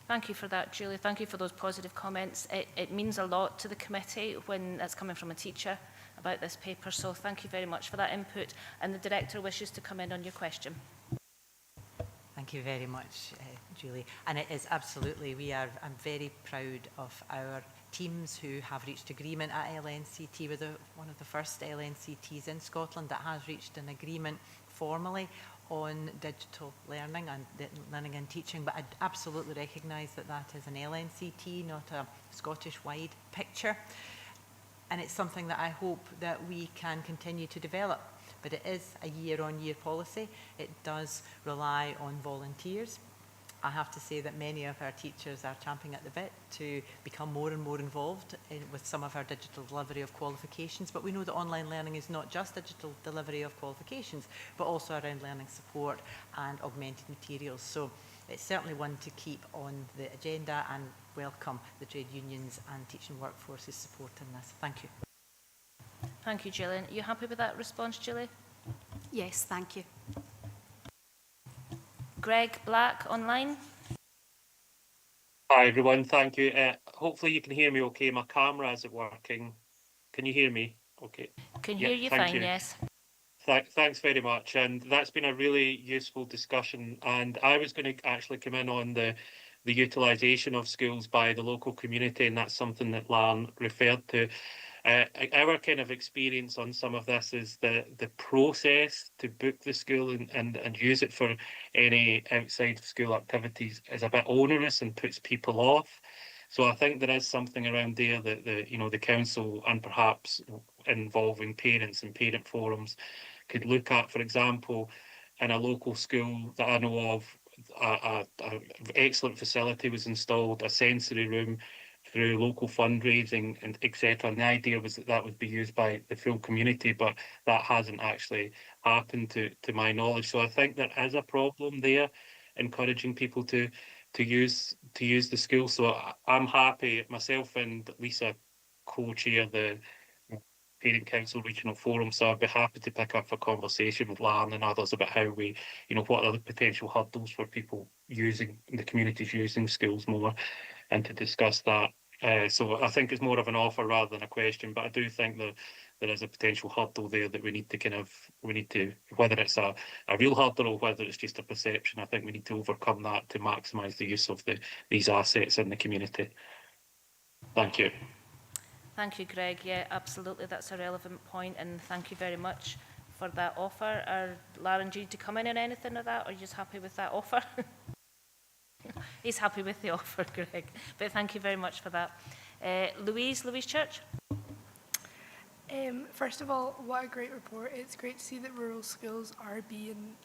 Thank you for that, Julie. Thank you for those positive comments. It means a lot to the committee when it's coming from a teacher about this paper, so thank you very much for that input. And the Director wishes to come in on your question. Thank you very much, Julie. And it is absolutely, I'm very proud of our teams who have reached agreement at LNCT. We're one of the first LNCTs in Scotland that has reached an agreement formally on digital learning and learning and teaching, but I absolutely recognise that that is an LNCT, not a Scottish-wide picture. And it's something that I hope that we can continue to develop. But it is a year-on-year policy. It does rely on volunteers. I have to say that many of our teachers are champing at the bit to become more and more involved with some of our digital delivery of qualifications. But we know that online learning is not just digital delivery of qualifications, but also around learning support and augmented materials. So it's certainly one to keep on the agenda, and welcome the trade unions and teaching workforces supporting this. Thank you. Thank you, Gillian. Are you happy with that response, Julie? Yes, thank you. Greg Black, online. Hi everyone, thank you. Hopefully you can hear me okay. My camera isn't working. Can you hear me? Okay. Can hear you thank fine, yes. Thanks very much. And that's been a really useful discussion. And I was going to actually come in on the utilisation of schools by the local community, and that's something that Lan referred to. Our kind of experience on some of this is the process to book the school and use it for any outside of school activities is a bit onerous and puts people off. So I think there is something around there that the council and perhaps involving parents and parent forums could look at. For example, in a local school that I know of, a excellent facility was installed, a sensory room, through local fundraising and etc. And the idea was that would be used by the full community, but that hasn't actually happened to my knowledge. So I think there is a problem there, encouraging people to use the school. So I'm happy, myself and Lisa co-chair the Parent Council Regional Forum, so I'd be happy to pick up a conversation with Lan and others about how we, what are the potential hurdles for people using, the communities using schools more, and to discuss that. So I think it's more of an offer rather than a question, but I do think that there is a potential hurdle there that we need to whether it's a real hurdle or whether it's just a perception, I think we need to overcome that to maximise the use of these assets in the community. Thank you. Thank you, Greg. Yeah, absolutely, that's a relevant point, and thank you very much for that offer. Are Lauren, do you need to come in on anything of that, or are you just happy with that offer? He's happy with the offer, Greg, but thank you very much for that. Louise Church. First of all, what a great report. It's great to see that rural schools are being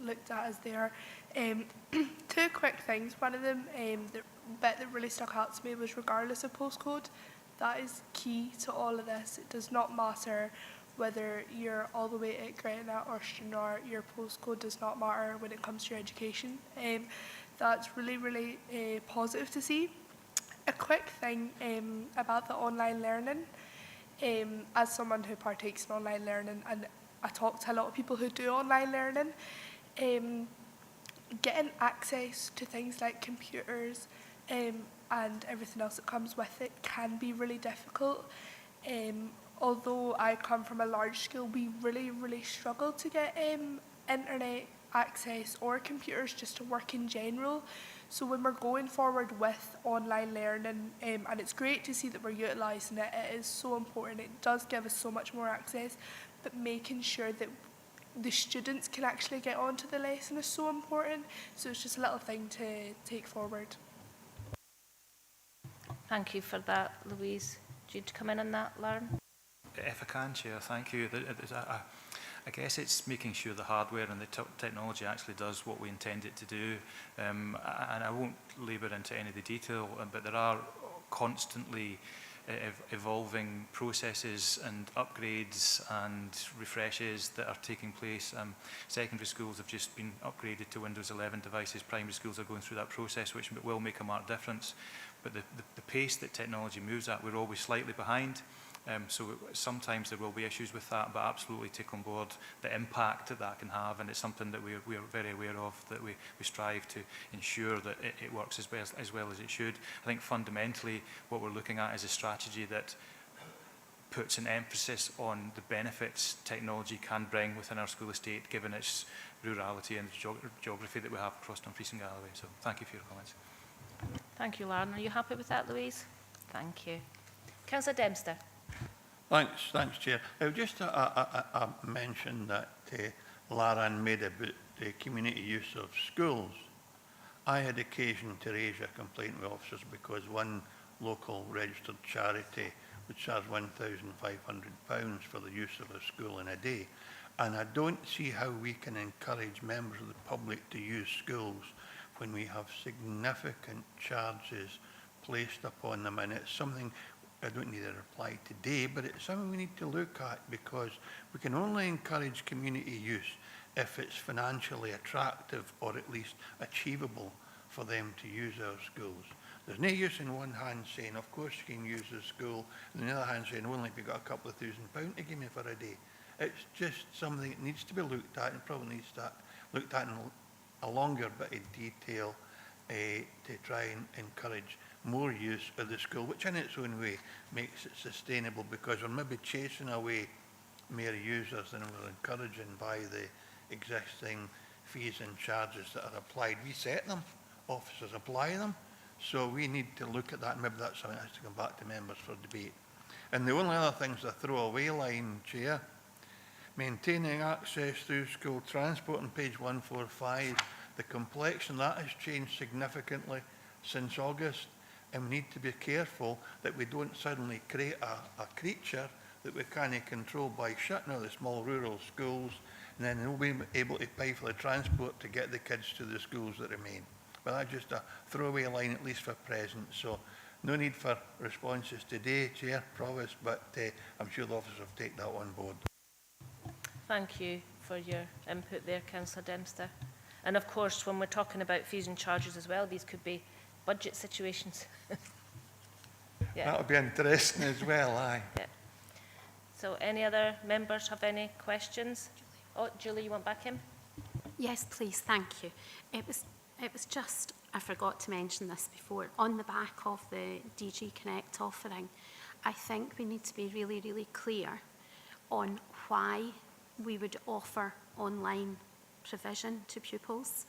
looked at as they are. Two quick things. One of them, the bit that really stuck out to me was regardless of postcode. That is key to all of this. It does not matter whether you're all the way at Gretna or Stranraer, your postcode does not matter when it comes to your education. That's really, really positive to see. A quick thing about the online learning. As someone who partakes in online learning, and I talk to a lot of people who do online learning, getting access to things like computers and everything else that comes with it can be really difficult. Although I come from a large school, we really, really struggle to get internet access or computers just to work in general. So when we're going forward with online learning, and it's great to see that we're utilising it, it is so important. It does give us so much more access, but making sure that the students can actually get onto the lesson is so important. So it's just a little thing to take forward. Thank you for that, Louise. Do you need to come in on that, Lauren? If I can, Chair, thank you. I guess it's making sure the hardware and the technology actually does what we intend it to do. And I won't labour into any of the detail, but there are constantly evolving processes and upgrades and refreshes that are taking place. Secondary schools have just been upgraded to Windows 11 devices. Primary schools are going through that process, which will make a marked difference. But the pace that technology moves at, we're always slightly behind. So sometimes there will be issues with that, but absolutely take on board the impact that that can have, and it's something that we are very aware of, that we strive to ensure that it works as well as it should. I think fundamentally what we're looking at is a strategy that puts an emphasis on the benefits technology can bring within our school estate, given its rurality and the geography that we have across Dumfries and Galloway. So thank you for your comments. Thank you, Lauren. Are you happy with that, Louise? Thank you. Councillor Dempster. Thanks, Chair. Just a mention that Lauren made about the community use of schools. I had occasion to raise a complaint with officers because one local registered charity would charge £1,500 for the use of a school in a day. And I don't see how we can encourage members of the public to use schools when we have significant charges placed upon them. And it's something, I don't need a reply today, but it's something we need to look at, because we can only encourage community use if it's financially attractive or at least achievable for them to use our schools. There's no use in one hand saying, of course you can use the school, and on the other hand saying, only if you've got a couple of £1,000 to give me for a day. It's just something that needs to be looked at, and probably needs to be looked at in a longer bit of detail to try and encourage more use of the school, which in its own way makes it sustainable, because we're maybe chasing away mere users than we're encouraging by the existing fees and charges that are applied. We set them, officers apply them, so we need to look at that. Maybe that's something that has to come back to members for debate. And the only other thing's a throwaway line, Chair. Maintaining access through school transport on page 145, the complexion that has changed significantly since August, and we need to be careful that we don't suddenly create a creature that we can't control by shutting all the small rural schools, and then we'll be able to pay for the transport to get the kids to the schools that remain. But that's just a throwaway line, at least for present. So no need for responses today, Chair, promise, but I'm sure the officers will take that on board. Thank you for your input there, Councillor Dempster. And of course, when we're talking about fees and charges as well, these could be budget situations. Yeah. That'll be interesting as well, aye. Yeah. So any other members have any questions? Oh, Julie, you want back in? Yes, please, thank you. It was just, I forgot to mention this before, on the back of the DG Connect offering, I think we need to be really, really clear on why we would offer online provision to pupils.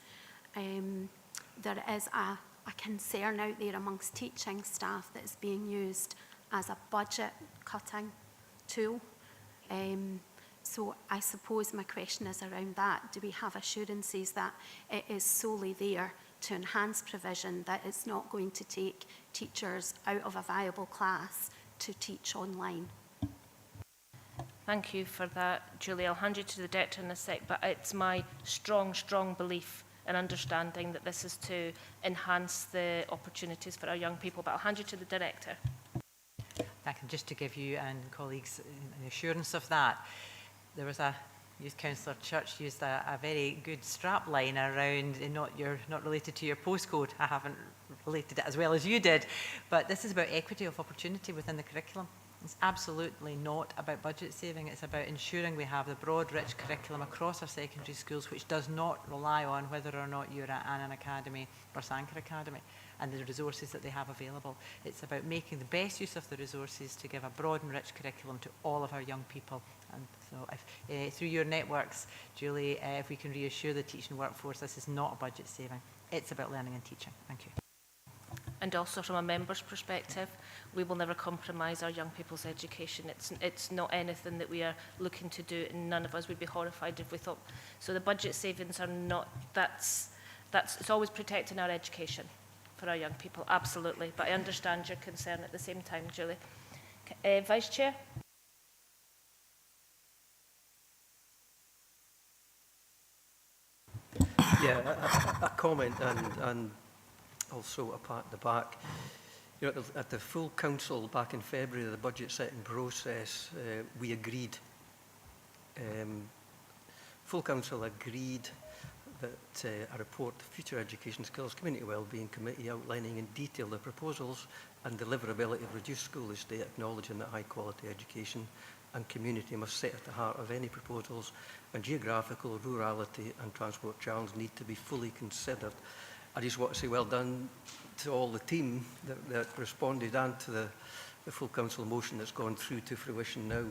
There is a concern out there amongst teaching staff that is being used as a budget cutting tool. So I suppose my question is around that. Do we have assurances that it is solely there to enhance provision, that it's not going to take teachers out of a viable class to teach online? Thank you for that, Julie. I'll hand you to the Director in a sec, but it's my strong, strong belief and understanding that this is to enhance the opportunities for our young people. But I'll hand you to the Director. I can just to give you and colleagues an assurance of that. There was a Youth Councillor Church used a very good strap line around not related to your postcode. I haven't related it as well as you did, but this is about equity of opportunity within the curriculum. It's absolutely not about budget saving. It's about ensuring we have the broad, rich curriculum across our secondary schools, which does not rely on whether or not you're at Annan Academy or Sanker Academy and the resources that they have available. It's about making the best use of the resources to give a broad and rich curriculum to all of our young people. And so if, through your networks, Julie, if we can reassure the teaching workforce, this is not a budget saving. It's about learning and teaching. Thank you. And also from a member's perspective, we will never compromise our young people's education. It's not anything that we are looking to do, and none of us would be horrified if we thought. So the budget savings are not, it's always protecting our education for our young people, absolutely. But I understand your concern at the same time, Julie. Vice Chair? Yeah, a comment and also a pat in the back. You know, at the full council back in February, the budget setting process, we agreed, full council agreed that a report, the Future Education Skills Community Wellbeing Committee, outlining in detail the proposals and deliverability of reduced school estate, acknowledging that high quality education and community must sit at the heart of any proposals, and geographical, rurality and transport challenges need to be fully considered. I just want to say well done to all the team that responded, and to the full council motion that's gone through to fruition now.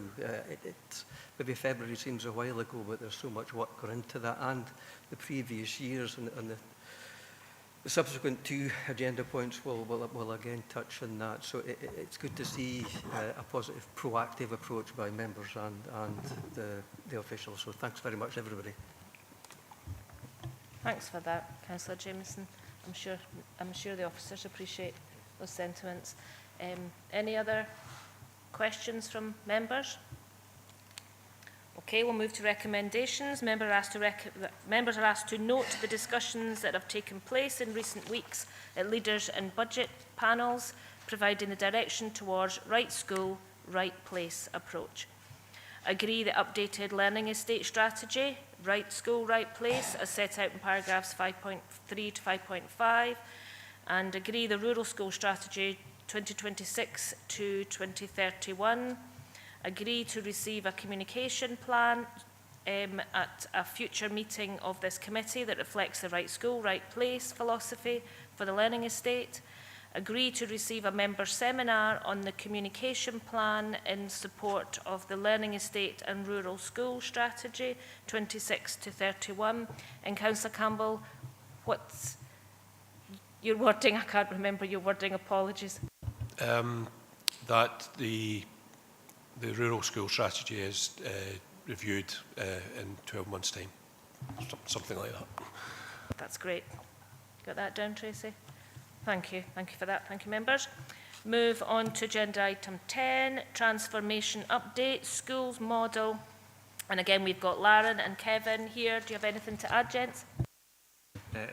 Maybe February seems a while ago, but there's so much work gone into that, and the previous years, and the subsequent 2 agenda points will again touch on that. So it's good to see a positive, proactive approach by members and the officials. So thanks very much, everybody. Thanks for that, Councillor Jameson. I'm sure the officers appreciate those sentiments. Any other questions from members? Okay, we'll move to recommendations. Members are asked to note the discussions that have taken place in recent weeks at leaders and budget panels, providing the direction towards right school, right place approach. Agree the updated learning estate strategy, right school, right place, as set out in paragraphs 5.3 to 5.5, and agree the rural school strategy 2026 to 2031. Agree to receive a communication plan at a future meeting of this committee that reflects the right school, right place philosophy for the learning estate. Agree to receive a member seminar on the communication plan in support of the learning estate and rural school strategy 26 to 31. And Councillor Campbell, what's your wording? I can't remember your wording, apologies. That the rural school strategy is reviewed in 12 months' time, something like that. That's great. Got that down, Tracy? Thank you. Thank you for that. Thank you, members. Move on to agenda item 10, transformation update, schools model. And again, we've got Lauren and Kevin here. Do you have anything to add, gents?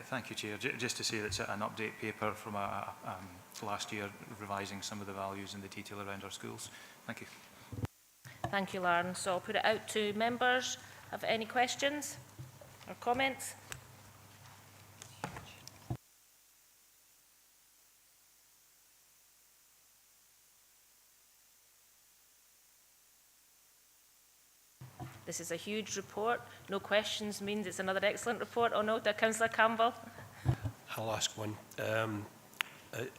Thank you, Chair. Just to say that it's an update paper from last year, revising some of the values and the detail around our schools. Thank you. Thank you, Lauren. So I'll put it out to members. Have any questions or comments? This is a huge report. No questions means it's another excellent report. Oh no, Councillor Campbell. I'll ask one.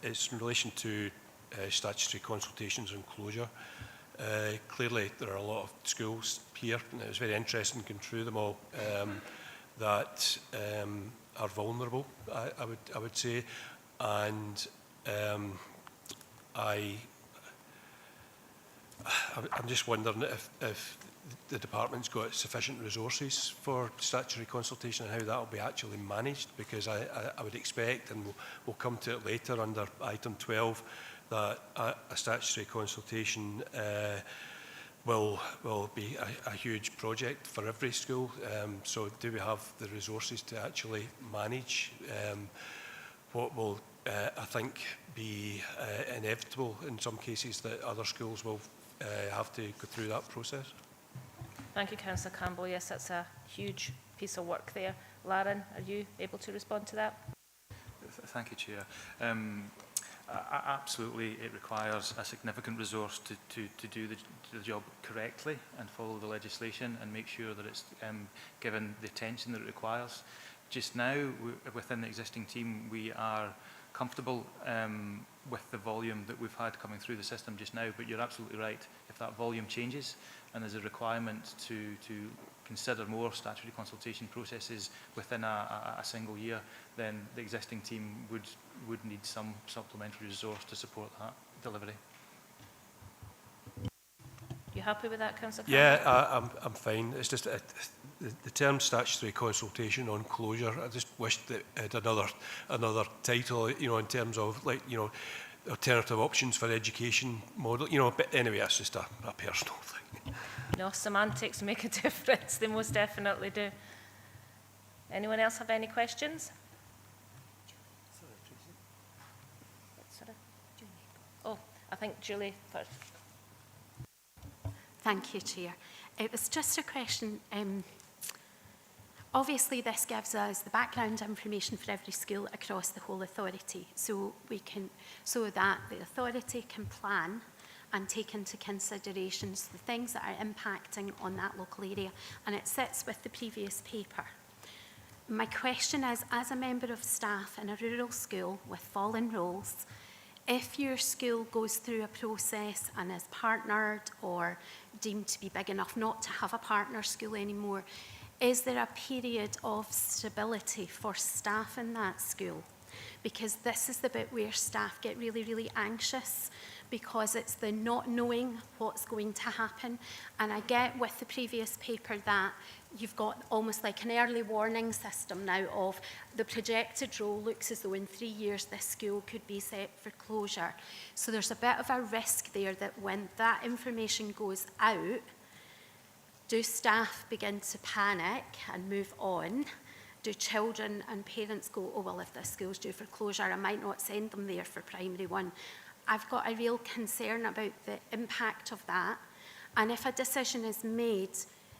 It's in relation to statutory consultations and closure. Clearly, there are a lot of schools here, and it was very interesting going through them all, that are vulnerable, I would say, and I'm just wondering if the department's got sufficient resources for statutory consultation and how that will be actually managed, because I would expect, and we'll come to it later under item 12, that a statutory consultation will be a huge project for every school. So do we have the resources to actually manage what will, I think, be inevitable in some cases that other schools will have to go through that process? Thank you, Councillor Campbell. Yes, that's a huge piece of work there. Lauren, are you able to respond to that? Thank you, Chair. Absolutely, it requires a significant resource to do the job correctly and follow the legislation and make sure that it's given the attention that it requires. Just now, within the existing team, we are comfortable with the volume that we've had coming through the system just now, but you're absolutely right. If that volume changes and there's a requirement to consider more statutory consultation processes within a single year, then the existing team would need some supplementary resource to support that delivery. You happy with that, Councillor? Yeah, I'm fine. It's just the term statutory consultation on closure. I just wish that it had another title, you know, in terms of, like, you know, alternative options for education model, you know. But anyway, that's just a personal thing. No, semantics make a difference. They most definitely do. Anyone else have any questions? think Julie first. Thank you, Chair. It was just a question. Obviously, this gives us the background information for every school across the whole authority, so that the authority can plan and take into considerations the things that are impacting on that local area, and it sits with the previous paper. My question is, as a member of staff in a rural school with fallen roles, if your school goes through a process and is partnered or deemed to be big enough not to have a partner school anymore, is there a period of stability for staff in that school? Because this is the bit where staff get really, really anxious, because it's the not knowing what's going to happen. And I get with the previous paper that you've got almost like an early warning system now of the projected role looks as though in 3 years this school could be set for closure. So there's a bit of a risk there that when that information goes out, do staff begin to panic and move on? Do children and parents go, oh, well, if this school's due for closure, I might not send them there for primary one? I've got a real concern about the impact of that. And if a decision is made,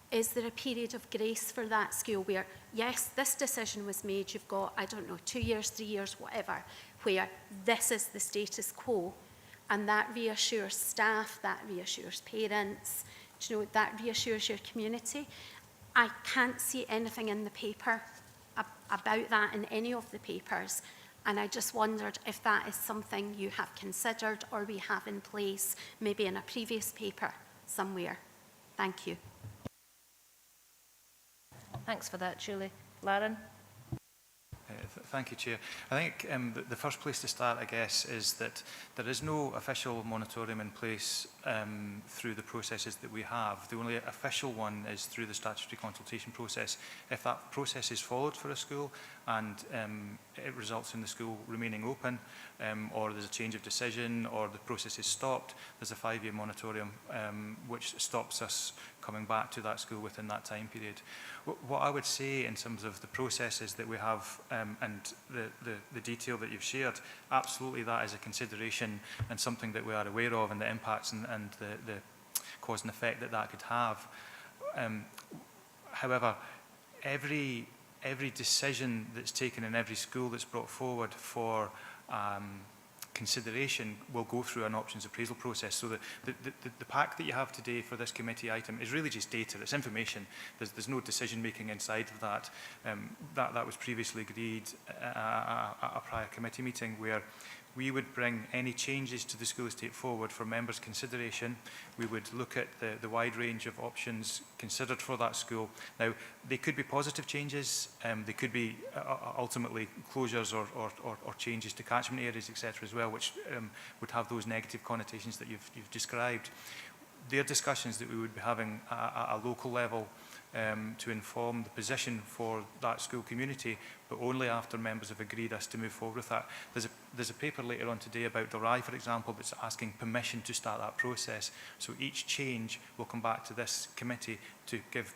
is there a period of grace for that school where, yes, this decision was made, you've got, I don't know, 2 years, 3 years, whatever, where this is the status quo, and that reassures staff, that reassures parents, you know, that reassures your community. I can't see anything in the paper about that in any of the papers, and I just wondered if that is something you have considered or we have in place, maybe in a previous paper somewhere. Thank you. Thanks for that, Julie. Lauren? Thank you, Chair. I think the first place to start, I guess, is that there is no official moratorium in place through the processes that we have. The only official one is through the statutory consultation process. If that process is followed for a school and it results in the school remaining open, or there's a change of decision, or the process is stopped, there's a 5-year moratorium which stops us coming back to that school within that time period. What I would say in terms of the processes that we have and the detail that you've shared, absolutely that is a consideration and something that we are aware of, and the impacts and the cause and effect that that could have. However, every decision that's taken in every school that's brought forward for consideration will go through an options appraisal process. So the pack that you have today for this committee item is really just data, it's information. There's no decision making inside of that. That was previously agreed at a prior committee meeting where we would bring any changes to the school estate forward for members' consideration. We would look at the wide range of options considered for that school. Now, they could be positive changes, they could be ultimately closures or changes to catchment areas, etc. as well, which would have those negative connotations that you've described. They're discussions that we would be having at a local level to inform the position for that school community, but only after members have agreed us to move forward with that. There's a paper later on today about Dorai, for example, that's asking permission to start that process. So each change will come back to this committee to give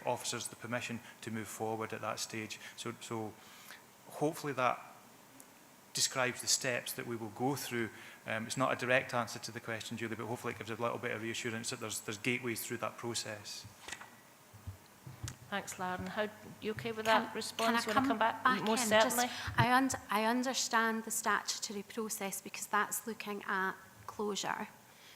officers the permission to move forward at that stage. So hopefully that describes the steps that we will go through. It's not a direct answer to the question, Julie, but hopefully it gives a little bit of reassurance that there's gateways through that process. Thanks, Lauren. How you okay with that response? Can When I come back? Most in? certainly. I understand the statutory process because that's looking at closure.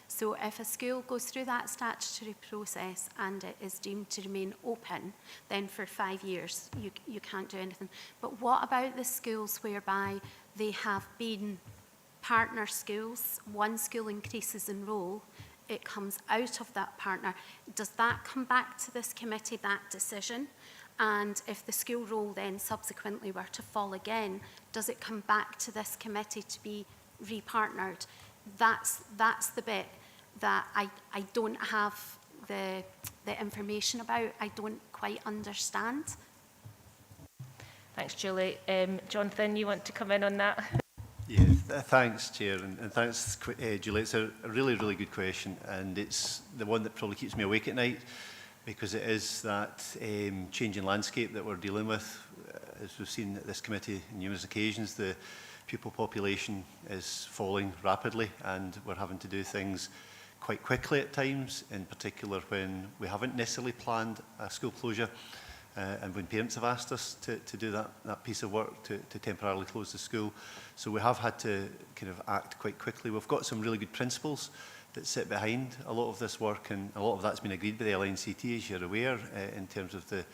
So if a school goes through that statutory process and it is deemed to remain open, then for 5 years you can't do anything. But what about the schools whereby they have been partner schools, one school increases in role, it comes out of that partner? Does that come back to this committee, that decision? And if the school role then subsequently were to fall again, does it come back to this committee to be repartnered? That's the bit that I don't have the information about. I don't quite understand. Thanks, Julie. Jonathan, you want to come in on that? Yeah, thanks, Chair, and thanks, Julie. It's a really, really good question, and it's the one that probably keeps me awake at night, because it is that changing landscape that we're dealing with. As we've seen at this committee on numerous occasions, the pupil population is falling rapidly, and we're having to do things quite quickly at times, in particular when we haven't necessarily planned a school closure. And when parents have asked us to do that piece of work to temporarily close the school. So we have had to kind of act quite quickly. We've got some really good principles that sit behind a lot of this work, and a lot of that's been agreed by the LNCT, as you're aware, in terms of the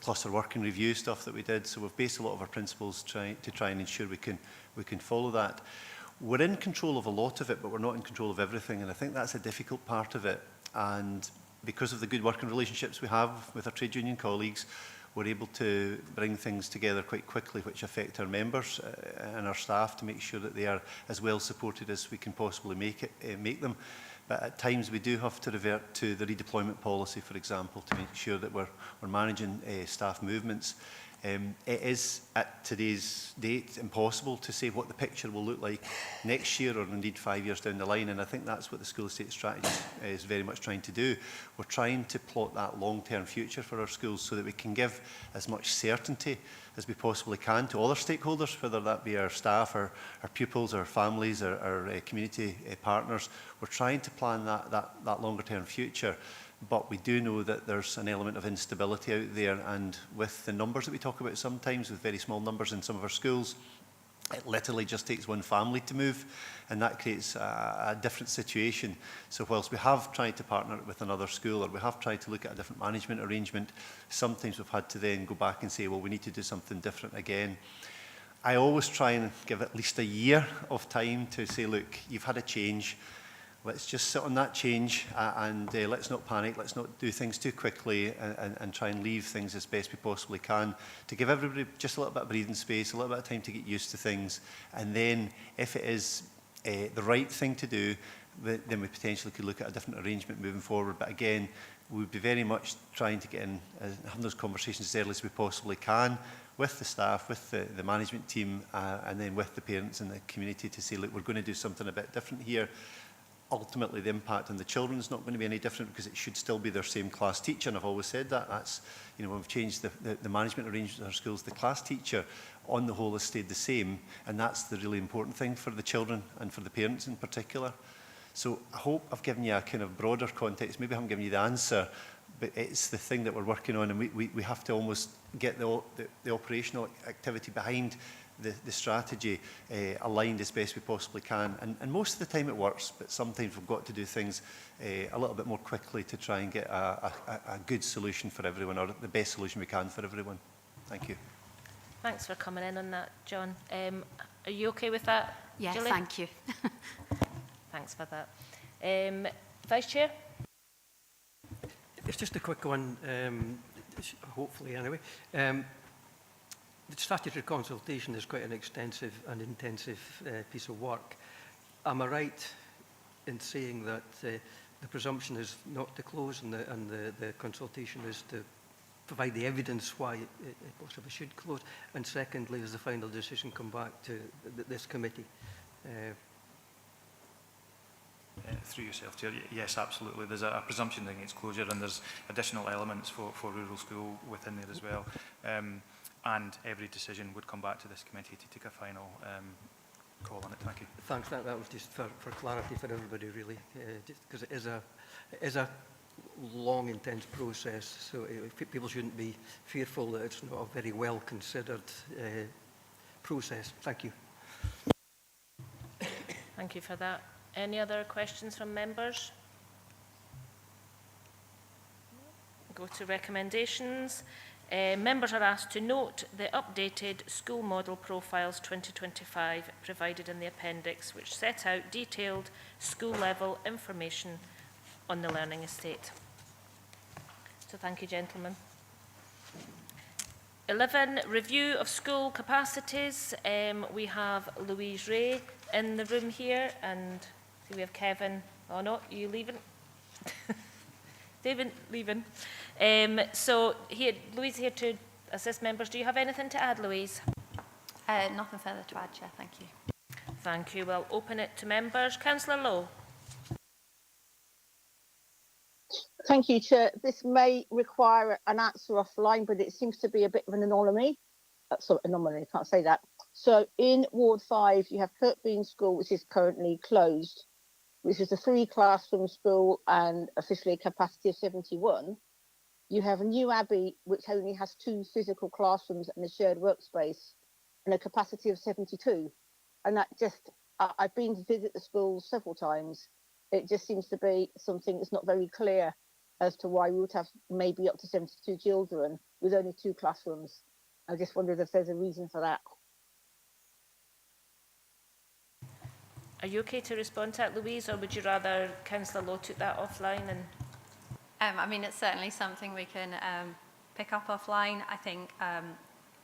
cluster working review stuff that we did. So we've based a lot of our principles to try and ensure we can follow that. We're in control of a lot of it, but we're not in control of everything, and I think that's a difficult part of it. And because of the good working relationships we have with our trade union colleagues, we're able to bring things together quite quickly which affect our members and our staff to make sure that they are as well supported as we can possibly make them. But at times we do have to revert to the redeployment policy, for example, to make sure that we're managing staff movements. It is, at today's date, impossible to say what the picture will look like next year or indeed 5 years down the line, and I think that's what the school estate strategy is very much trying to do. We're trying to plot that long-term future for our schools so that we can give as much certainty as we possibly can to all our stakeholders, whether that be our staff, our pupils, our families, our community partners. We're trying to plan that longer-term future. But we do know that there's an element of instability out there, and with the numbers that we talk about sometimes, with very small numbers in some of our schools, it literally just takes one family to move, and that creates a different situation. So whilst we have tried to partner with another school, or we have tried to look at a different management arrangement, sometimes we've had to then go back and say, well, we need to do something different again. I always try and give at least a year of time to say, look, you've had a change. Let's just sit on that change and let's not panic, let's not do things too quickly, and try and leave things as best we possibly can to give everybody just a little bit of breathing space, a little bit of time to get used to things. And then if it is the right thing to do, then we potentially could look at a different arrangement moving forward. But again, we would be very much trying to get in and have those conversations as early as we possibly can with the staff, with the management team, and then with the parents and the community to say, look, we're going to do something a bit different here. Ultimately, the impact on the children is not going to be any different because it should still be their same class teacher. And I've always said that. That's, you know, when we've changed the management arrangements in our schools, the class teacher on the whole has stayed the same. And that's the really important thing for the children and for the parents in particular. So I hope I've given you a kind of broader context. Maybe I haven't given you the answer, but it's the thing that we're working on, and we have to almost get the operational activity behind the strategy aligned as best we possibly can. And most of the time it works, but sometimes we've got to do things a little bit more quickly to try and get a good solution for everyone, or the best solution we can for everyone. Thank you. Thanks for coming in on that, John. Are you okay with that, Yes, Julie? thank you. Thanks for that. Vice Chair? It's just a quick one, hopefully anyway. The statutory consultation is quite an extensive and intensive piece of work. Am I right in saying that the presumption is not to close and the consultation is to provide the evidence why it possibly should close? And secondly, does the final decision come back to this committee? Through yourself, Chair. Yes, absolutely. There's a presumption against closure, and there's additional elements for rural school within there as well. And every decision would come back to this committee to take a final call on it. Thank you. Thanks. That was just for clarity for everybody, really, because it is a long, intense process. So people shouldn't be fearful that it's not a very well considered process. Thank you. Thank you for that. Any other questions from members? Go to recommendations. Members are asked to note the updated school model profiles 2025 provided in the appendix, which set out detailed school level information on the learning estate. So thank you, gentlemen. 11, review of school capacities. We have Louise Ray in the room here, and we have Kevin. Oh no, you leaving? David leaving. So here, Louise here to assist members. Do you have anything to add, Louise? Nothing further to add, Chair. Thank you. Thank you. We'll open it to members. Councillor Lowe. Thank you, Chair. This may require an answer offline, but it seems to be a bit of an anomaly. Sorry, anomaly, I can't say that. So in Ward 5, you have Kirkbean School, which is currently closed, which is a 3-classroom school and officially a capacity of 71. You have New Abbey, which only has 2 physical classrooms and a shared workspace and a capacity of 72. And that just, I've been to visit the school several times. It just seems to be something that's not very clear as to why we would have maybe up to 72 children with only 2 classrooms. I just wondered if there's a reason for that. Are you okay to respond to that, Louise, or would you rather Councillor Lowe took that offline? And I mean, it's certainly something we can pick up offline. I think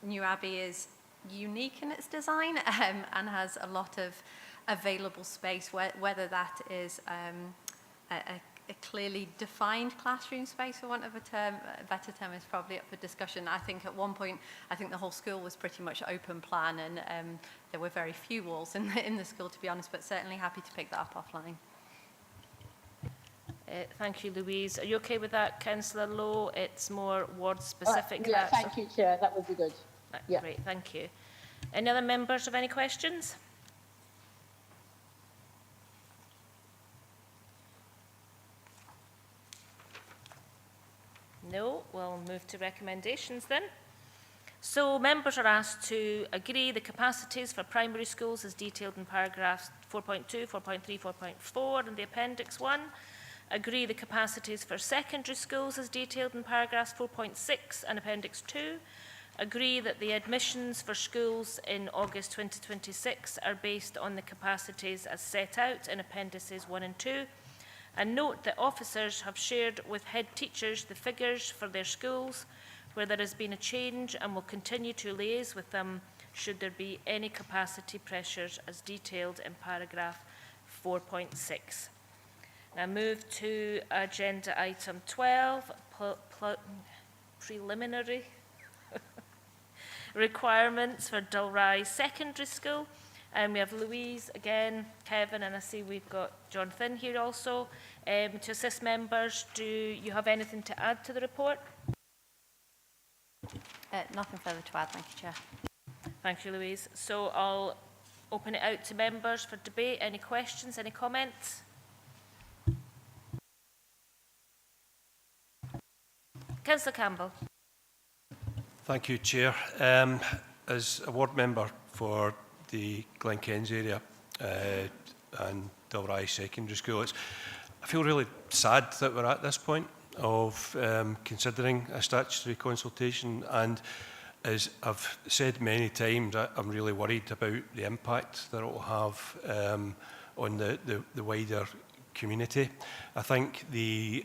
New Abbey is unique in its design and has a lot of available space, whether that is a clearly defined classroom space, for want of a better term, is probably up for discussion. I think at one point, I think the whole school was pretty much open plan, and there were very few walls in the school, to be honest, but certainly happy to pick that up offline. Thank you, Louise. Are you okay with that, Councillor Lowe? It's more ward specific. Yeah, thank you, Chair. That would be good. Yeah. Great, thank you. Any other members have any questions? No, we'll move to recommendations then. So members are asked to agree the capacities for primary schools as detailed in paragraphs 4.2, 4.3, 4.4 and the Appendix 1. Agree the capacities for secondary schools as detailed in paragraphs 4.6 and Appendix 2. Agree that the admissions for schools in August 2026 are based on the capacities as set out in Appendices 1 and 2. And note that officers have shared with head teachers the figures for their schools where there has been a change, and will continue to liaise with them should there be any capacity pressures as detailed in paragraph 4.6. Now move to agenda item 12, preliminary requirements for Dalry Secondary School. And we have Louise again, Kevin, and I see we've got Jonathan here also. To assist members, do you have anything to add to the report? Nothing further to add, thank you, Chair. Thank you, Louise. So I'll open it out to members for debate. Any questions, any comments? Councillor Campbell. Thank you, Chair. As a ward member for the Glenkens area and Dalry Secondary School, I feel really sad that we're at this point of considering a statutory consultation, and as I've said many times, I'm really worried about the impact that it will have on the wider community. I think the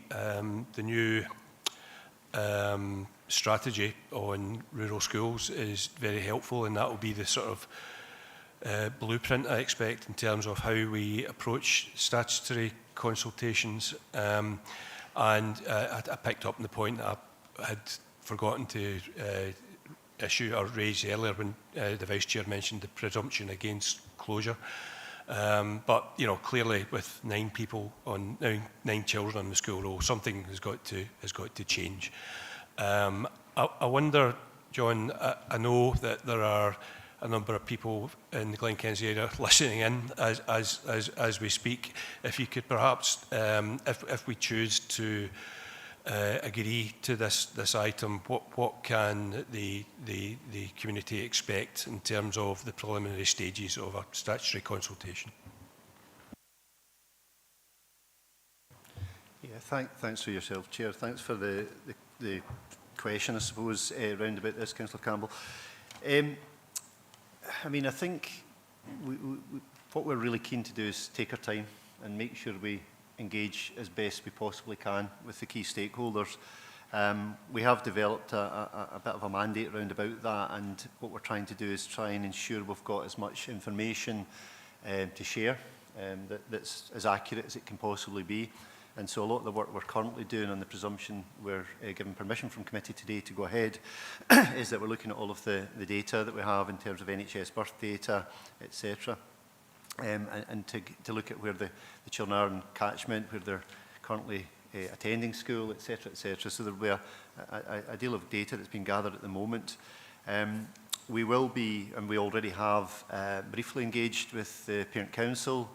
new strategy on rural schools is very helpful, and that will be the sort of blueprint I expect in terms of how we approach statutory consultations. And I picked up on the point that I had forgotten to issue or raise earlier when the Vice Chair mentioned the presumption against closure. But you know, clearly with 9 children on the school roll, something has got to change. I wonder, John, I know that there are a number of people in the Glenkens area listening in as we speak. If you could perhaps, if we choose to agree to this item, what can the community expect in terms of the preliminary stages of a statutory consultation? Yeah, thanks for yourself, Chair. Thanks for the question, I suppose, round about this, Councillor Campbell. I mean, I think what we're really keen to do is take our time and make sure we engage as best we possibly can with the key stakeholders. We have developed a bit of a mandate around about that, and what we're trying to do is try and ensure we've got as much information to share that's as accurate as it can possibly be. And so a lot of the work we're currently doing on the presumption we're given permission from committee today to go ahead is that we're looking at all of the data that we have in terms of NHS birth data, etc. And to look at where the children are in catchment, where they're currently attending school, etc., etc. So there'll be a deal of data that's been gathered at the moment. we will be, and we already have, briefly engaged with the Parent Council,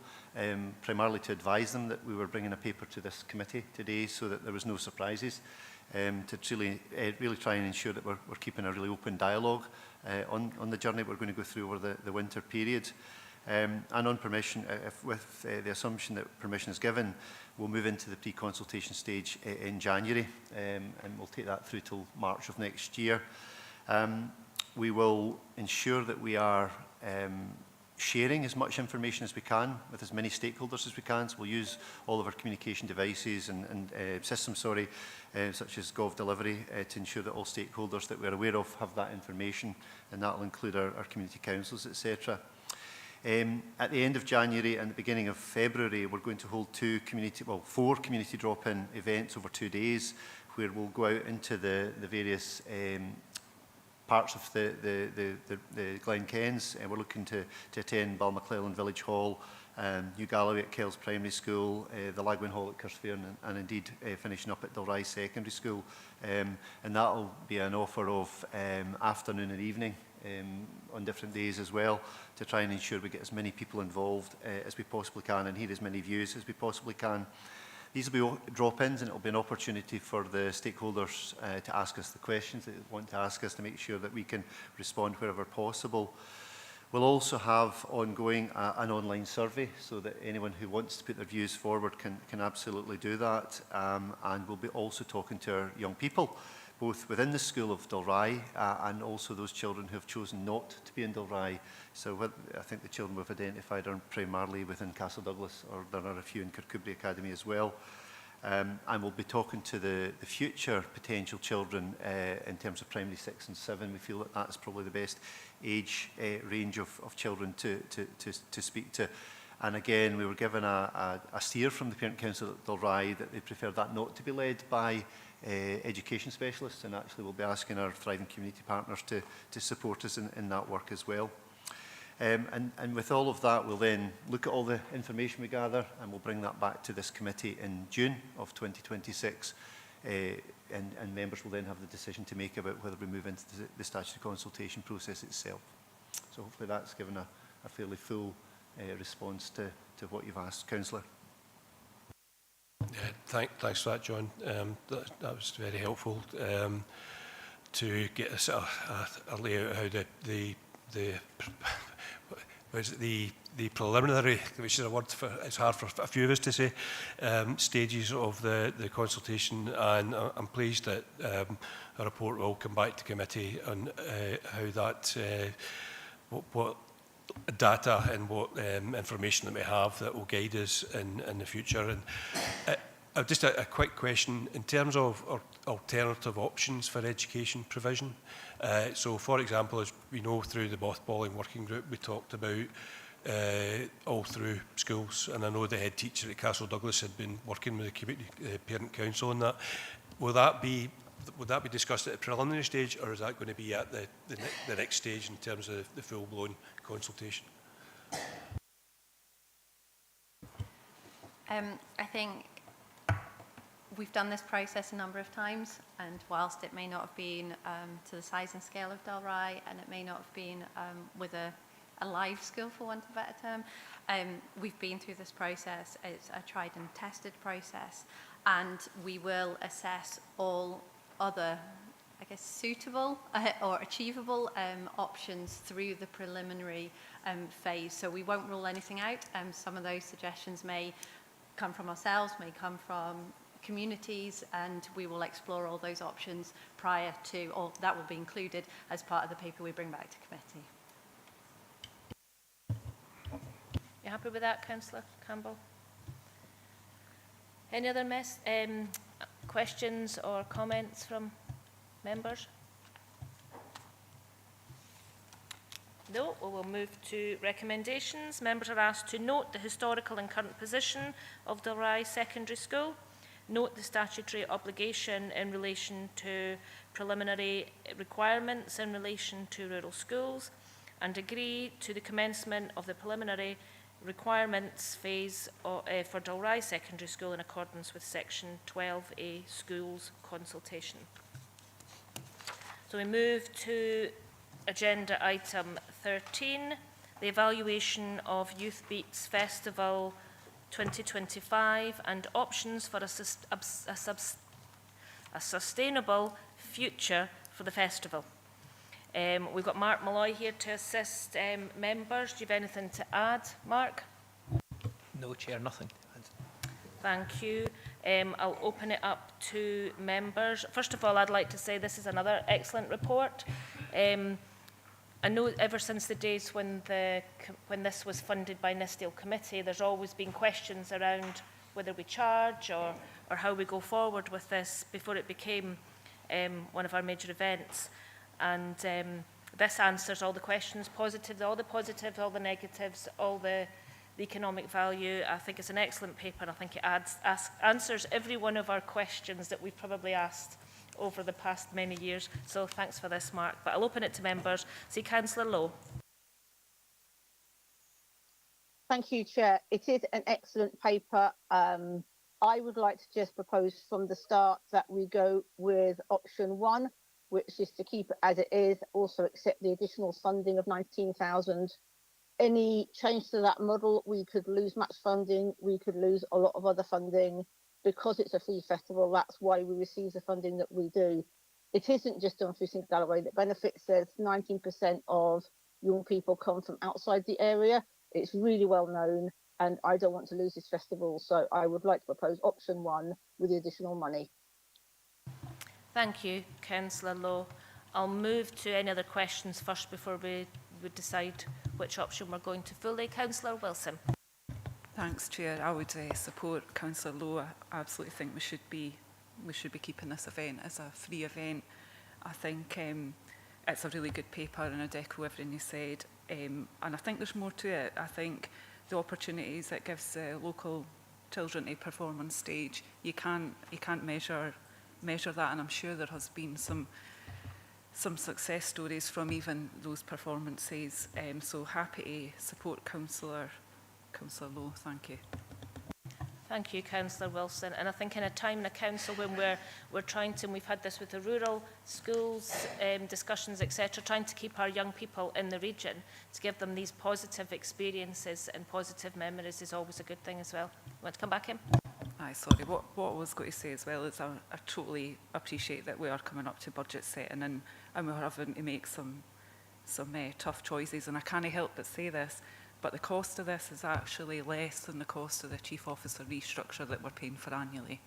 primarily to advise them that we were bringing a paper to this committee today so that there was no surprises, to really try and ensure that we're keeping a really open dialogue on the journey we're going to go through over the winter period. And on permission, with the assumption that permission is given, we'll move into the pre-consultation stage in January, and we'll take that through till March of next year. We will ensure that we are sharing as much information as we can with as many stakeholders as we can. So we'll use all of our communication devices and systems, such as Gov Delivery, to ensure that all stakeholders that we're aware of have that information, and that will include our community councils, etc. At the end of January and the beginning of February, we're going to hold 4 community drop-in events over 2 days, where we'll go out into the various parts of the Glen Kens. We're looking to attend Balmaclellan Village Hall, New Galloway at Kells Primary School, the Lagwin Hall at Carsfairn, and indeed finishing up at Dalry Secondary School. And that'll be an offer of afternoon and evening on different days as well, to try and ensure we get as many people involved as we possibly can and hear as many views as we possibly can. These will be drop-ins, and it will be an opportunity for the stakeholders to ask us the questions that they want to ask us, to make sure that we can respond wherever possible. We'll also have ongoing an online survey, so that anyone who wants to put their views forward can absolutely do that. And we'll be also talking to our young people, both within the school of Dalry and also those children who have chosen not to be in Dalry. So I think the children we've identified are primarily within Castle Douglas, or there are a few in Kirkcudbright Academy as well. And we'll be talking to the future potential children in terms of primary 6 and 7. We feel that that's probably the best age range of children to speak to. And again, we were given a steer from the Parent Council at Dalry that they prefer that not to be led by education specialists, and actually we'll be asking our thriving community partners to support us in that work as well. And with all of that, we'll then look at all the information we gather, and we'll bring that back to this committee in June of 2026, and members will then have the decision to make about whether we move into the statutory consultation process itself. So hopefully that's given a fairly full response to what you've asked, Councillor. Yeah, thanks for that, John. That was very helpful to get a layout of how the preliminary, which is a word for, it's hard for a few of us to say, stages of the consultation, and I'm pleased that a report will come back to committee on how that, what data and what information that we have that will guide us in the future. And just a quick question in terms of alternative options for education provision. So, for example, as we know through the mothballing working group, we talked about all through schools, and I know the head teacher at Castle Douglas had been working with the community parent council on that. Would that be discussed at a preliminary stage, or is that going to be at the next stage in terms of the full-blown consultation? I think we've done this process a number of times, and whilst it may not have been to the size and scale of Dalry, and it may not have been with a live school, for want of a better term, we've been through this process. It's a tried and tested process, and we will assess all other, I guess, suitable or achievable options through the preliminary phase. So we won't rule anything out. Some of those suggestions may come from ourselves, may come from communities, and we will explore all those options prior to, or that will be included as part of the paper we bring back to committee. You happy with that, Councillor Campbell? Any other questions or comments from members? No, we will move to recommendations. Members are asked to note the historical and current position of Dalry Secondary School, note the statutory obligation in relation to preliminary requirements in relation to rural schools, and agree to the commencement of the preliminary requirements phase for Dalry Secondary School in accordance with section 12A schools consultation. So we move to agenda item 13, the evaluation of Youth Beats Festival 2025 and options for a sustainable future for the festival. We've got Mark Malloy here to assist members. Do you have anything to add, Mark? No, Chair, nothing. Thank you. I'll open it up to members. First of all, I'd like to say this is another excellent report. I know ever since the days when this was funded by Nisdale Committee, there's always been questions around whether we charge or how we go forward with this before it became one of our major events. And this answers all the questions, all the positives, all the negatives, all the economic value. I think it's an excellent paper, and I think it answers every one of our questions that we've probably asked over the past many years. So thanks for this, Mark. But I'll open it to members. See, Councillor Lowe. Thank you, Chair. It is an excellent paper. I would like to just propose from the start that we go with option 1, which is to keep it as it is, also accept the additional funding of 19,000. Any change to that model, we could lose much funding, we could lose a lot of other funding. Because it's a free festival, that's why we receive the funding that we do. It isn't just Dumfries and Galloway that benefits. There's 19% of young people come from outside the area. It's really well known, and I don't want to lose this festival, so I would like to propose option 1 with the additional money. Thank you, Councillor Lowe. I'll move to any other questions first before we decide which option we're going to fully. Councillor Wilson. Thanks, Chair. I would support Councillor Lowe. I absolutely think we should be keeping this event as a free event. I think it's a really good paper, and I'd echo everything you said. And I think there's more to it. I think the opportunities it gives local children to perform on stage, you can't measure that, and I'm sure there has been some success stories from even those performances. So happy to support Councillor Lowe. Thank you. Thank you, Councillor Wilson. And I think in a time in a council when we're trying to, and we've had this with the rural schools, discussions, etc., trying to keep our young people in the region, to give them these positive experiences and positive memories is always a good thing as well. You want to come back in? Aye, sorry. What I was going to say as well is I totally appreciate that we are coming up to budget setting and we're having to make some tough choices, and I can't help but say this, but the cost of this is actually less than the cost of the Chief Officer restructure that we're paying for annually.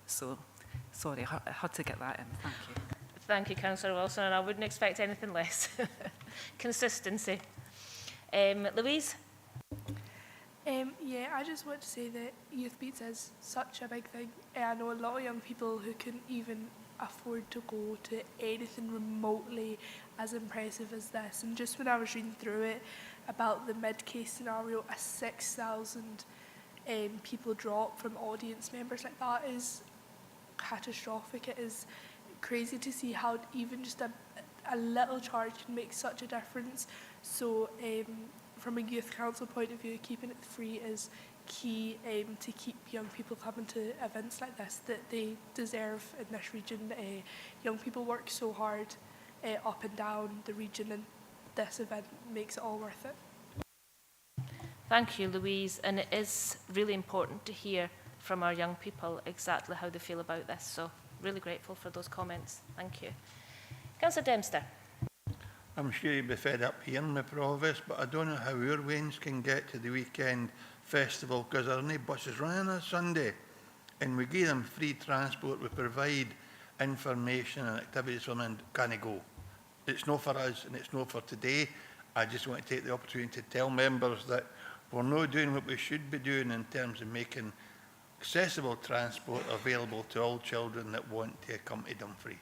So, sorry, I had to get that in. Thank you. Thank you, Councillor Wilson, and I wouldn't expect anything less. Consistency. Louise? Yeah, I just want to say that Youth Beats is such a big thing. I know a lot of young people who couldn't even afford to go to anything remotely as impressive as this. And just when I was reading through it about the mid-case scenario, a 6,000 people drop from audience members like that is catastrophic. It is crazy to see how even just a little charge can make such a difference. So from a youth council point of view, keeping it free is key to keep young people coming to events like this that they deserve in this region. Young people work so hard up and down the region, and this event makes it all worth it. Thank you, Louise, and it is really important to hear from our young people exactly how they feel about this, so really grateful for those comments. Thank you. Councillor Dempster. I'm sure you'll be fed up hearing me, Provost, but I don't know how our Wains can get to the weekend festival because there are no buses running on a Sunday, and we give them free transport, we provide information and activities for them, and can go. It's not for us and it's not for today. I just want to take the opportunity to tell members that we're not doing what we should be doing in terms of making accessible transport available to all children that want to come to Dumfries.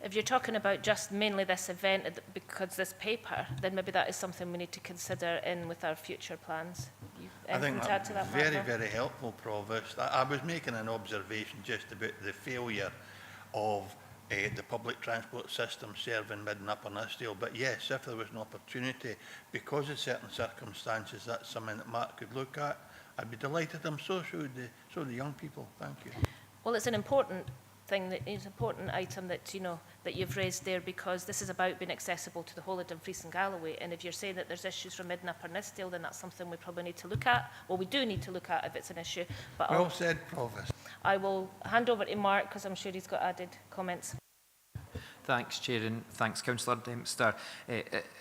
If you're talking about just mainly this event because this paper, then maybe that is something we need to consider in with our future plans. I think that's very helpful, Provost. I was making an observation just about the failure of the public transport system serving Mid and Upper Nisdale. But yes, if there was an opportunity, because of certain circumstances, that's something that Mark could look at. I'd be delighted. I'm so should the young people. Thank you. Well, it's an important thing that is an important item that, you know, that you've raised there, because this is about being accessible to the whole of Dumfries and Galloway. And if you're saying that there's issues from Mid and Upper Nithsdale, then that's something we probably need to look at. Well, we do need to look at if it's an issue. But Well said, Provost. I will hand over to Mark, because I'm sure he's got added comments. Thanks, Chair, and thanks, Councillor Dempster.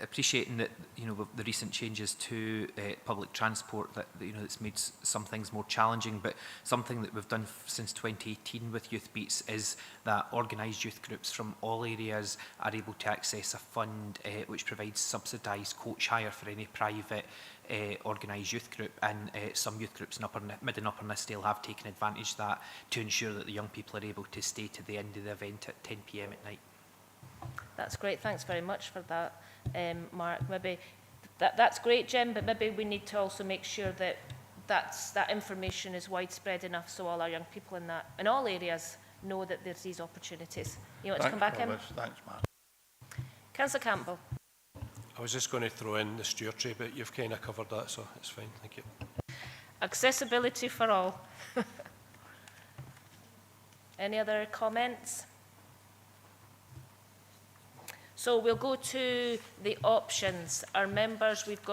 Appreciating that, you know, the recent changes to public transport, that, you know, it's made some things more challenging, but something that we've done since 2018 with Youth Beats is that organised youth groups from all areas are able to access a fund which provides subsidised coach hire for any private organised youth group, and some youth groups in Mid and Upper Nithsdale have taken advantage of that to ensure that the young people are able to stay to the end of the event at 10 p.m. at night. That's great. Thanks very much for that, Mark. Maybe that's great, Jim, but maybe we need to also make sure that that information is widespread enough so all our young people in all areas know that there's these opportunities. You want to come back in? Thanks, Mark. Councillor Campbell. I was just going to throw in the stewardship, but you've kind of covered that, so it's fine. Thank you. Accessibility for all. Any other comments? So we'll go to the options. Our members, we've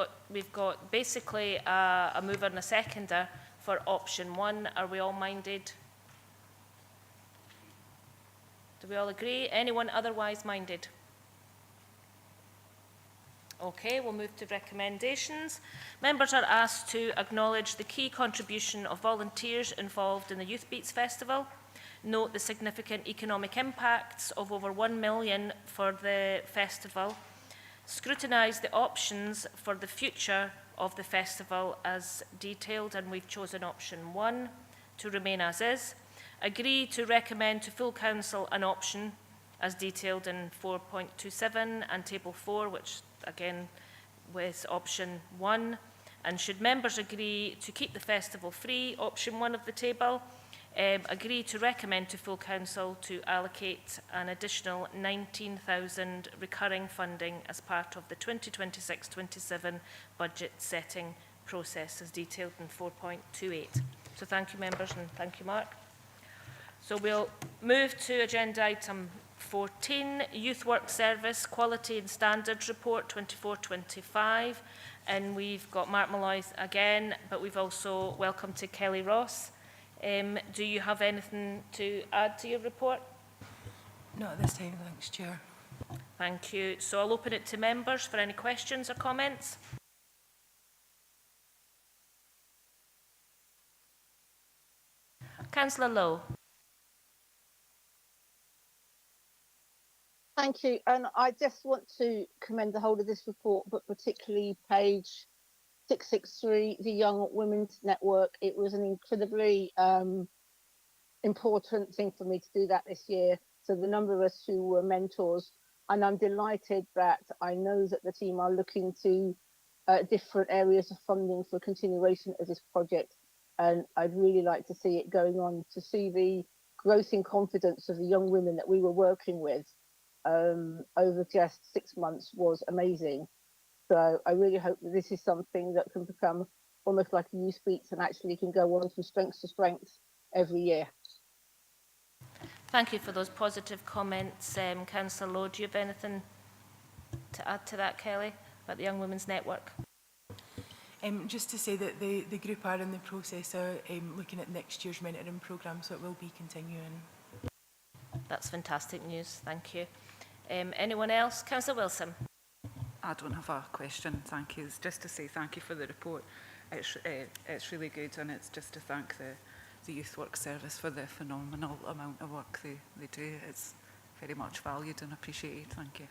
got basically a mover and a seconder for option 1. Are we all minded? Do we all agree? Anyone otherwise minded? Okay, we'll move to recommendations. Members are asked to acknowledge the key contribution of volunteers involved in the Youth Beats Festival. Note the significant economic impacts of over 1 million for the festival. Scrutinise the options for the future of the festival as detailed, and we've chosen option 1, to remain as is. Agree to recommend to full council an option as detailed in 4.27 and table 4, which again with option 1. And should members agree to keep the festival free, option 1 of the table, agree to recommend to full council to allocate an additional 19,000 recurring funding as part of the 2026-27 budget setting process as detailed in 4.28. So thank you, members, and thank you, Mark. So we'll move to agenda item 14, Youth Work Service Quality and Standards Report 24-25. And we've got Mark Malloy again, but we've also welcomed to Kelly Ross. Do you have anything to add to your report? Not at this time, thanks, Chair. Thank you. So I'll open it to members for any questions or comments. Councillor Lowe. Thank you. And I just want to commend the whole of this report, but particularly page 663, the Young Women's Network. It was an incredibly important thing for me to do that this year. So the number of us who were mentors, and I'm delighted that I know that the team are looking to different areas of funding for continuation of this project. And I'd really like to see it going on, to see the growth in confidence of the young women that we were working with over just 6 months was amazing. So I really hope that this is something that can become almost like a Youth Beats and actually can go on from strength to strength every year. Thank you for those positive comments, Councillor Lowe. Do you have anything to add to that, Kelly, about the Young Women's Network? Just to say that the group are in the process of looking at next year's mentoring programme, so it will be continuing. That's fantastic news. Thank you. Anyone else? Councillor Wilson. I don't have a question, thank you. It's just to say thank you for the report. It's really good, and it's just to thank the Youth Work Service for the phenomenal amount of work they do. It's very much valued and appreciated. Thank you.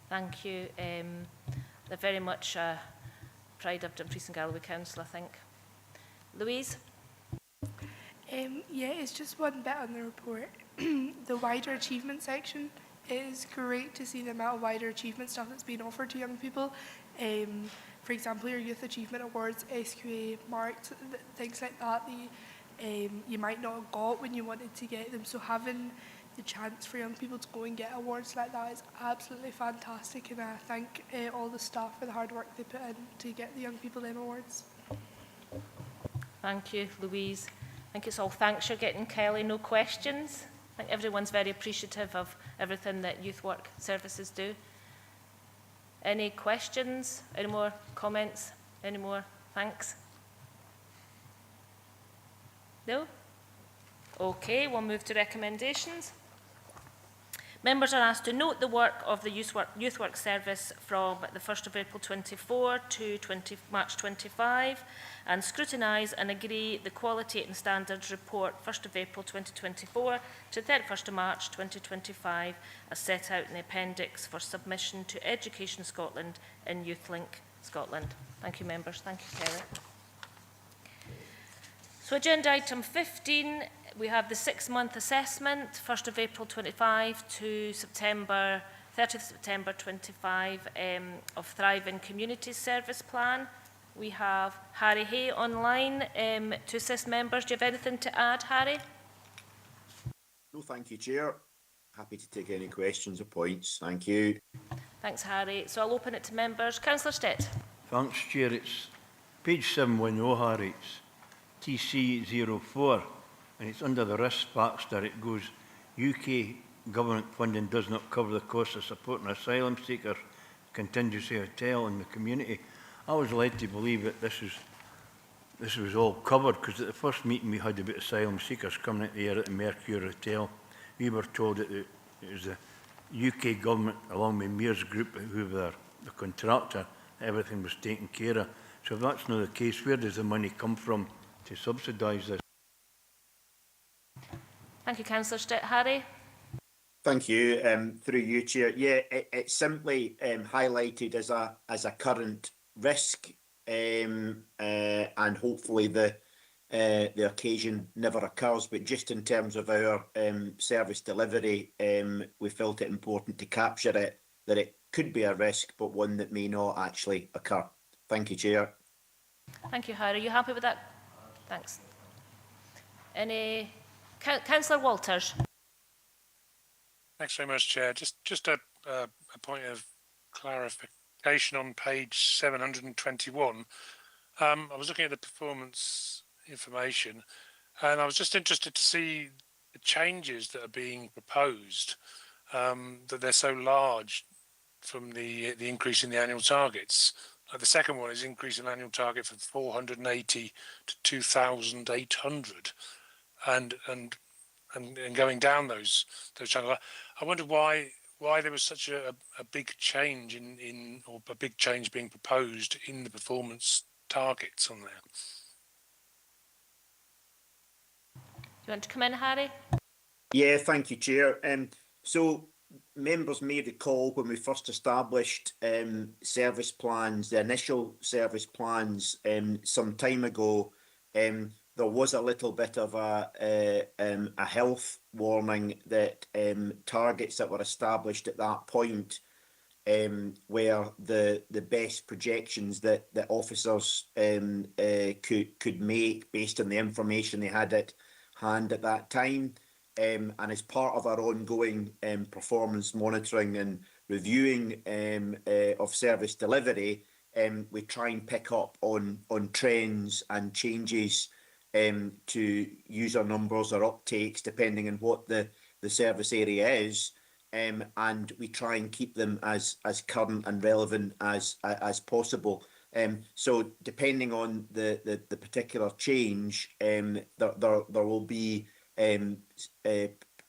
Thank you. They're very much pride of Dumfries and Galloway Council, I think. Louise? Yeah, it's just one bit on the report. The wider achievement section, it is great to see the amount of wider achievement stuff that's being offered to young people. For example, your Youth Achievement Awards, SQA marked, things like that, you might not have got when you wanted to get them. So having the chance for young people to go and get awards like that is absolutely fantastic, and I thank all the staff for the hard work they put in to get the young people them awards. Thank you, Louise. I think it's all thanks you're getting, Kelly. No questions? think everyone's very appreciative of everything that youth work services do. Any questions? Any more comments? Any more thanks? No? Okay, we'll move to recommendations. Members are asked to note the work of the Youth Work Service from the 1st of April 24 to March 25 and scrutinise and agree the Quality and Standards Report 1st of April 2024 to 31st of March 2025 as set out in the appendix for submission to Education Scotland and YouthLink Scotland. Thank you, members. Thank you, Sarah. So agenda item 15, we have the 6-month assessment, 1st of April 25 to 30th September 25 of Thriving Communities Service Plan. We have Harry Hay online to assist members. Do you have anything to add, Harry? No, thank you, Chair. Happy to take any questions or points. Thank you. Thanks, Harry. So I'll open it to members. Councillor Stitt. Thanks, Chair. It's page 710, Harry. It's TC04, and it's under the risk factor. It goes, UK government funding does not cover the cost of supporting asylum seekers, contingency hotel in the community. I was led to believe that this was all covered, because at the first meeting we had about asylum seekers coming out here at the Mercure Hotel, we were told that it was the UK government, along with Mears Group, who were the contractor, everything was taken care of. So if that's not the case, where does the money come from to subsidise this? Thank you, Councillor Stitt. Harry? Thank you. Through you, Chair. Yeah, it's simply highlighted as a current risk, and hopefully the occasion never occurs. But just in terms of our service delivery, we felt it important to capture it, that it could be a risk, but one that may not actually occur. Thank you, Chair. Thank you, Harry. Are you happy with that? Thanks. Councillor Walters. Thanks very much, Chair. Just a point of clarification on page 721. I was looking at the performance information, and I was just interested to see the changes that are being proposed, that they're so large from the increase in the annual targets. The second one is increase in annual target from 480 to 2,800, and going down those channels. I wonder why there was such a big change or a big change being proposed in the performance targets on there. Do you want to come in, Harry? Yeah, thank you, Chair. So members may recall when we first established service plans, the initial service plans some time ago, there was a little bit of a health warning that targets that were established at that point were the best projections that officers could make based on the information they had at hand at that time. And as part of our ongoing performance monitoring and reviewing of service delivery, we try and pick up on trends and changes to user numbers or uptakes, depending on what the service area is, and we try and keep them as current and relevant as possible. So depending on the particular change, there will be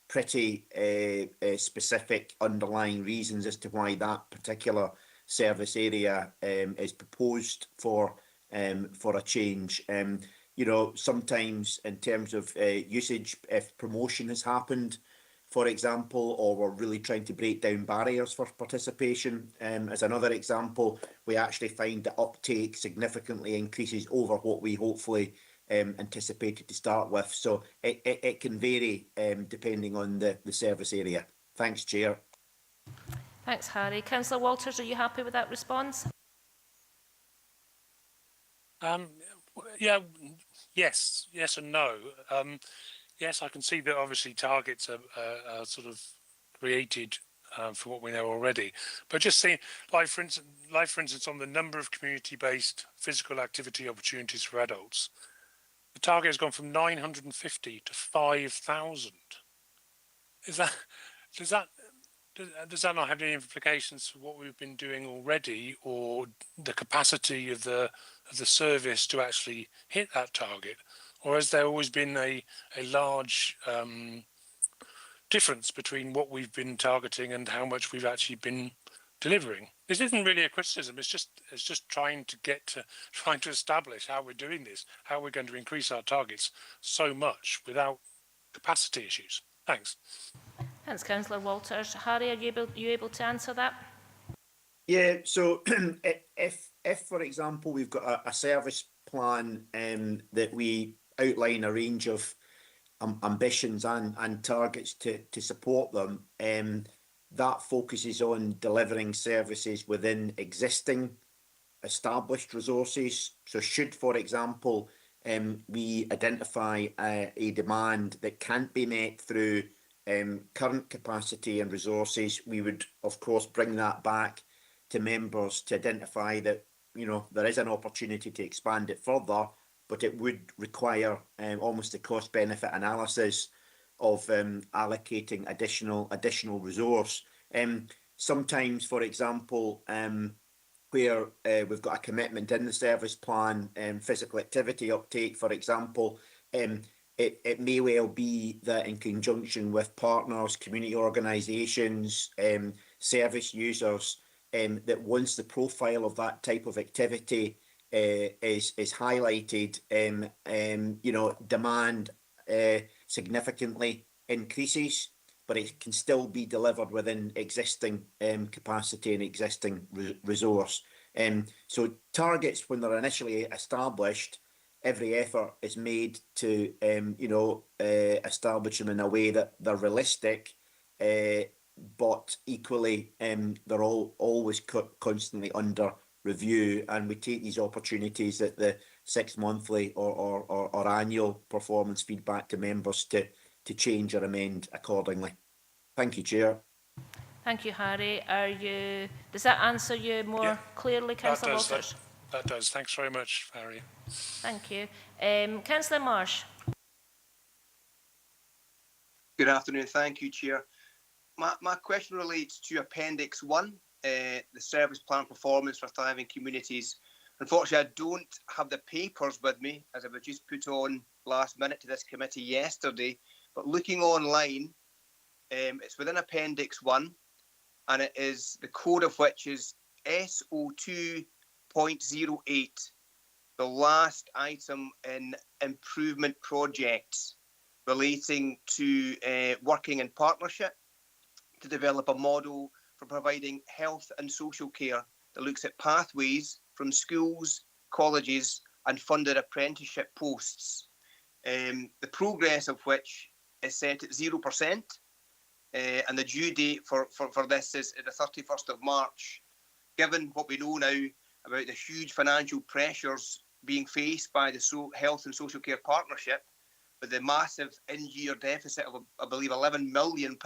pretty specific underlying reasons as to why that particular service area is proposed for a change. You know, sometimes in terms of usage, if promotion has happened, for example, or we're really trying to break down barriers for participation, as another example, we actually find that uptake significantly increases over what we hopefully anticipated to start with. So it can vary depending on the service area. Thanks, Chair. Thanks, Harry. Councillor Walters, are you happy with that response? Yeah, yes and no. Yes, I can see that obviously targets are sort of created for what we know already. But just seeing, like for instance, on the number of community-based physical activity opportunities for adults, the target has gone from 950 to 5,000. Is that does that does that not have any implications for what we've been doing already, or the capacity of the service to actually hit that target, or has there always been a large difference between what we've been targeting and how much we've actually been delivering? This isn't really a criticism. It's just trying to establish how we're doing this, how we're going to increase our targets so much without capacity issues. Thanks. Thanks, Councillor Walters. Harry, are you able to answer that? Yeah, so if for example we've got a service plan that we outline a range of ambitions and targets to support them, that focuses on delivering services within existing established resources. So should, for example, we identify a demand that can't be met through current capacity and resources, we would of course bring that back to members to identify that, you know, there is an opportunity to expand it further, but it would require almost a cost benefit analysis of allocating additional resource. Sometimes, for example, where we've got a commitment in the service plan, physical activity uptake, for example, it may well be that in conjunction with partners, community organisations, service users, that once the profile of that type of activity is highlighted, you know, demand significantly increases, but it can still be delivered within existing capacity and existing resource. So targets, when they're initially established, every effort is made to you know, establish them in a way that they're realistic, but equally they're always constantly under review, and we take these opportunities at the 6 monthly or annual performance feedback to members to change or amend accordingly. Thank you, Chair. Thank you, Harry. Does that answer you more clearly, Councillor Walters? That does. Thanks very much, Harry. Thank you. Councillor Marsh. Good afternoon. Thank you, Chair. My question relates to Appendix 1, the Service Plan Performance for Thriving Communities. Unfortunately, I don't have the papers with me, as I was just put on last minute to this committee yesterday. But looking online, it's within Appendix 1, and it is the code of which is SO2.08, the last item in improvement projects relating to working in partnership to develop a model for providing health and social care that looks at pathways from schools, colleges and funded apprenticeship posts, the progress of which is set at 0%, and the due date for this is the 31st of March. Given what we know now about the huge financial pressures being faced by the Health and Social Care Partnership, with the massive in-year deficit of, I believe, £11 million,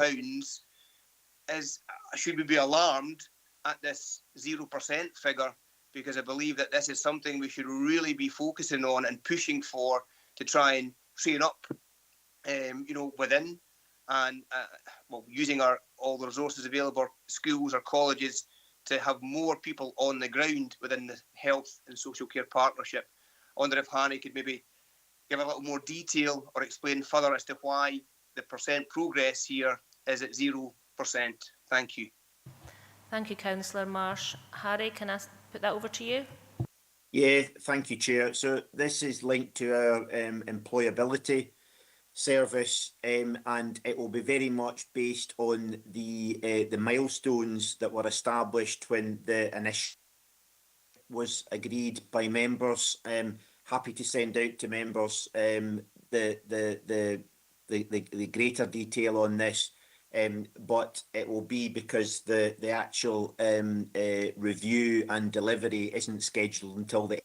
should we be alarmed at this 0% figure? Because I believe that this is something we should really be focusing on and pushing for to try and train up, you know, within and well, using all the resources available, schools or colleges, to have more people on the ground within the Health and Social Care Partnership. I wonder if Harry could maybe give a little more detail or explain further as to why the percent progress here is at 0%. Thank you. Thank you, Councillor Marsh. Harry, can I put that over to you? Yeah, thank you, Chair. So this is linked to our employability service, and it will be very much based on the milestones that were established when the initiative was agreed by members. Happy to send out to members the greater detail on this, but it will be because the actual review and delivery isn't scheduled until the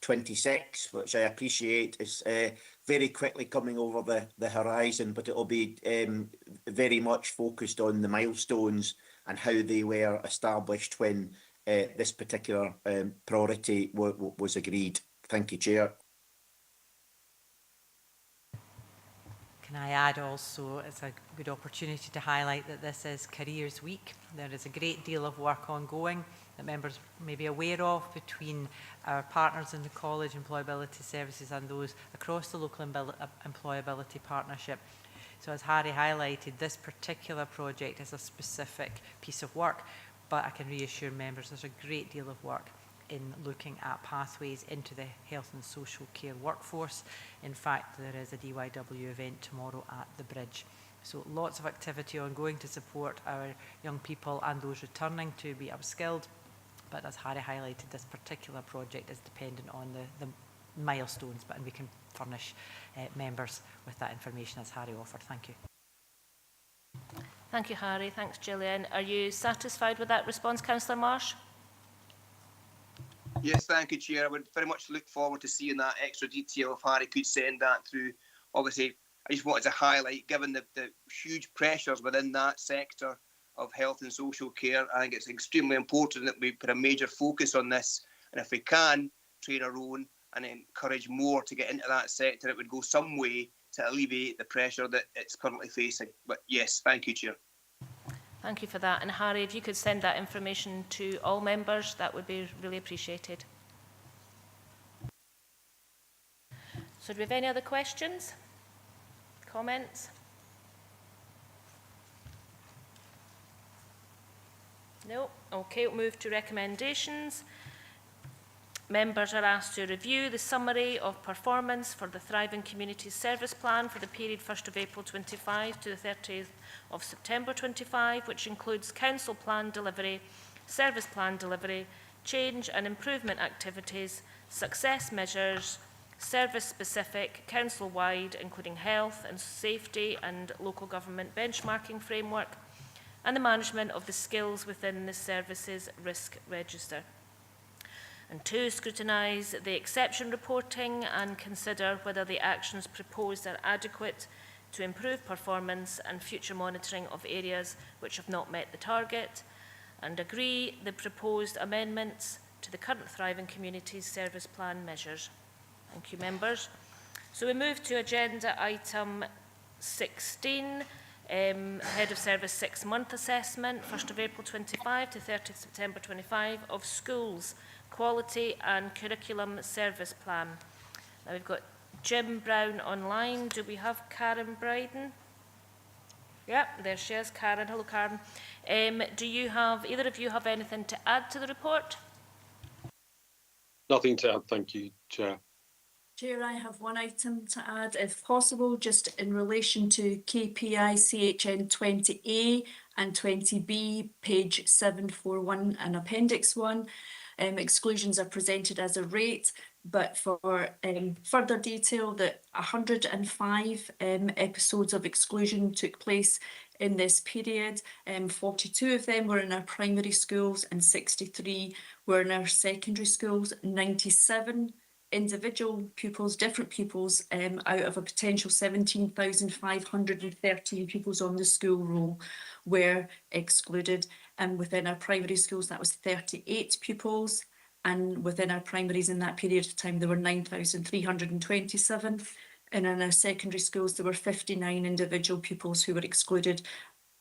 26, which I appreciate is very quickly coming over the horizon, but it will be very much focused on the milestones and how they were established when this particular priority was agreed. Thank you, Chair. Can I add also, it's a good opportunity to highlight that this is Careers Week. There is a great deal of work ongoing that members may be aware of between our partners in the college, employability services, and those across the local employability partnership. So as Harry highlighted, this particular project is a specific piece of work, but I can reassure members there's a great deal of work in looking at pathways into the health and social care workforce. In fact, there is a DYW event tomorrow at the Bridge. So lots of activity ongoing to support our young people and those returning to be upskilled. But as Harry highlighted, this particular project is dependent on the milestones, but we can furnish members with that information as Harry offered. Thank you. Thank you, Harry. Thanks, Gillian. Are you satisfied with that response, Councillor Marsh? Yes, thank you, Chair. I would very much look forward to seeing that extra detail if Harry could send that through. Obviously, I just wanted to highlight, given the huge pressures within that sector of health and social care, I think it's extremely important that we put a major focus on this. And if we can train our own and encourage more to get into that sector, it would go some way to alleviate the pressure that it's currently facing. But yes, thank you, Chair. Thank you for that. And Harry, if you could send that information to all members, that would be really appreciated. So do we have any other questions? Comments? No? Okay, we'll move to recommendations. Members are asked to review the summary of performance for the Thriving Communities Service Plan for the period 1st of April 25 to the 30th of September 25, which includes council plan delivery, service plan delivery, change and improvement activities, success measures, service-specific, council-wide, including health and safety and local government benchmarking framework, and the management of the skills within the services risk register. And 2, scrutinise the exception reporting and consider whether the actions proposed are adequate to improve performance and future monitoring of areas which have not met the target, and agree the proposed amendments to the current Thriving Communities Service Plan measures. Thank you, members. So we move to agenda item 16, Head of Service 6-month assessment, 1st of April 25 to 30th September 25 of schools, quality and curriculum service plan. Now we've got Jim Brown online. Do we have Karen Bryden? Yeah, there she is, Karen. Hello, Karen. Do you have, either of you have anything to add to the report? Nothing to add, thank you, Chair. Chair, I have one item to add, if possible, just in relation to KPI CHN 20A and 20B, page 741 and Appendix 1. Exclusions are presented as a rate, but for further detail, that 105 episodes of exclusion took place in this period. 42 of them were in our primary schools and 63 were in our secondary schools. 97 individual pupils, different pupils, out of a potential 17,513 pupils on the school roll were excluded. And within our primary schools, that was 38 pupils. And within our primaries in that period of time, there were 9,327. And in our secondary schools, there were 59 individual pupils who were excluded,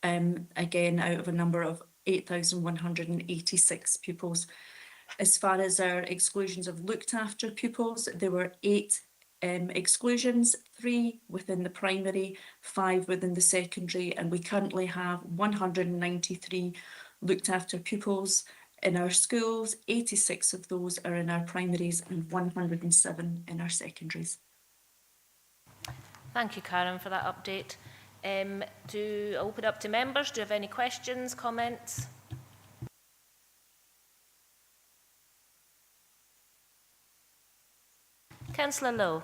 again, out of a number of 8,186 pupils. As far as our exclusions of looked after pupils, there were 8 exclusions, 3 within the primary, 5 within the secondary, and we currently have 193 looked after pupils in our schools. 86 of those are in our primaries and 107 in our secondaries. Thank you, Karen, for that update. To open up to members, do you have any questions, comments? Councillor Lowe.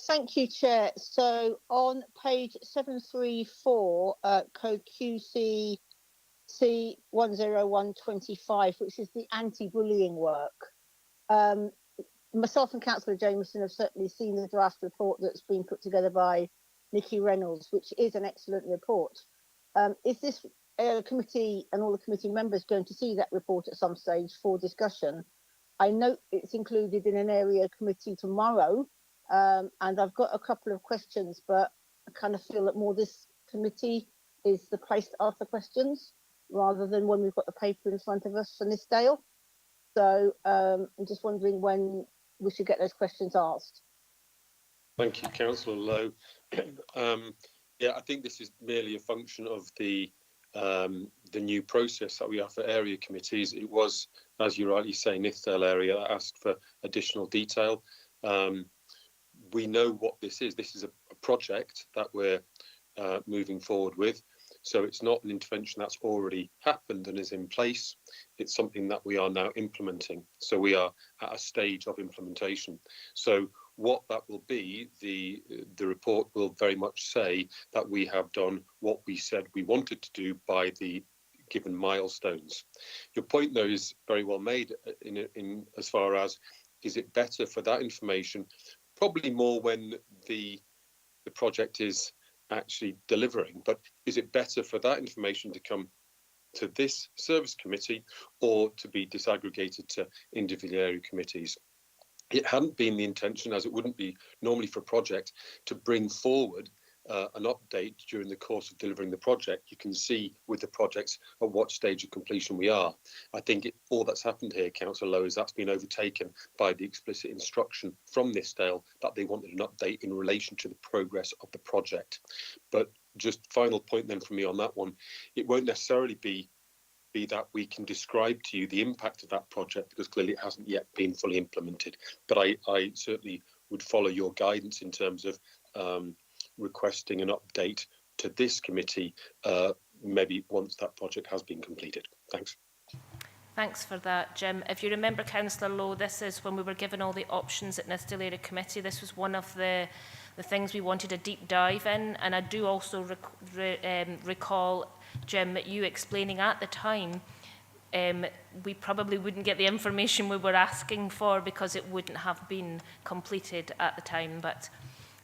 Thank you, Chair. So on page 734, code QC C10125, which is the anti-bullying work, myself and Councillor Jameson have certainly seen the draft report that's been put together by Nikki Reynolds, which is an excellent report. Is this committee and all the committee members going to see that report at some stage for discussion? I note it's included in an area committee tomorrow, And I've got a couple of questions, but I kind of feel that more this committee is the place to ask the questions rather than when we've got the paper in front of us for Nithsdale. So I'm just wondering when we should get those questions asked. Thank you, Councillor Lowe. Yeah, I think this is merely a function of the new process that we have for area committees. It was, as you rightly say, Nithsdale area that asked for additional detail. We know what this is. This is a project that we're moving forward with. So it's not an intervention that's already happened and is in place. It's something that we are now implementing. So we are at a stage of implementation. So what that will be, the report will very much say that we have done what we said we wanted to do by the given milestones. Your point, though, is very well made in as far as, is it better for that information? Probably more when the project is actually delivering, but is it better for that information to come to this service committee or to be disaggregated to individual area committees? It hadn't been the intention, as it wouldn't be normally for a project, to bring forward an update during the course of delivering the project. You can see with the projects at what stage of completion we are. I think all that's happened here, Councillor Lowe, is that's been overtaken by the explicit instruction from Nithsdale that they wanted an update in relation to the progress of the project. But just final point then from me on that one, it won't necessarily be that we can describe to you the impact of that project, because clearly it hasn't yet been fully implemented. But I certainly would follow your guidance in terms of requesting an update to this committee, maybe once that project has been completed. Thanks. Thanks for that, Jim. If you remember, Councillor Lowe, this is when we were given all the options at Nithsdale Area Committee. This was one of the things we wanted a deep dive in, and I do also recall, Jim, you explaining at the time we probably wouldn't get the information we were asking for because it wouldn't have been completed at the time, but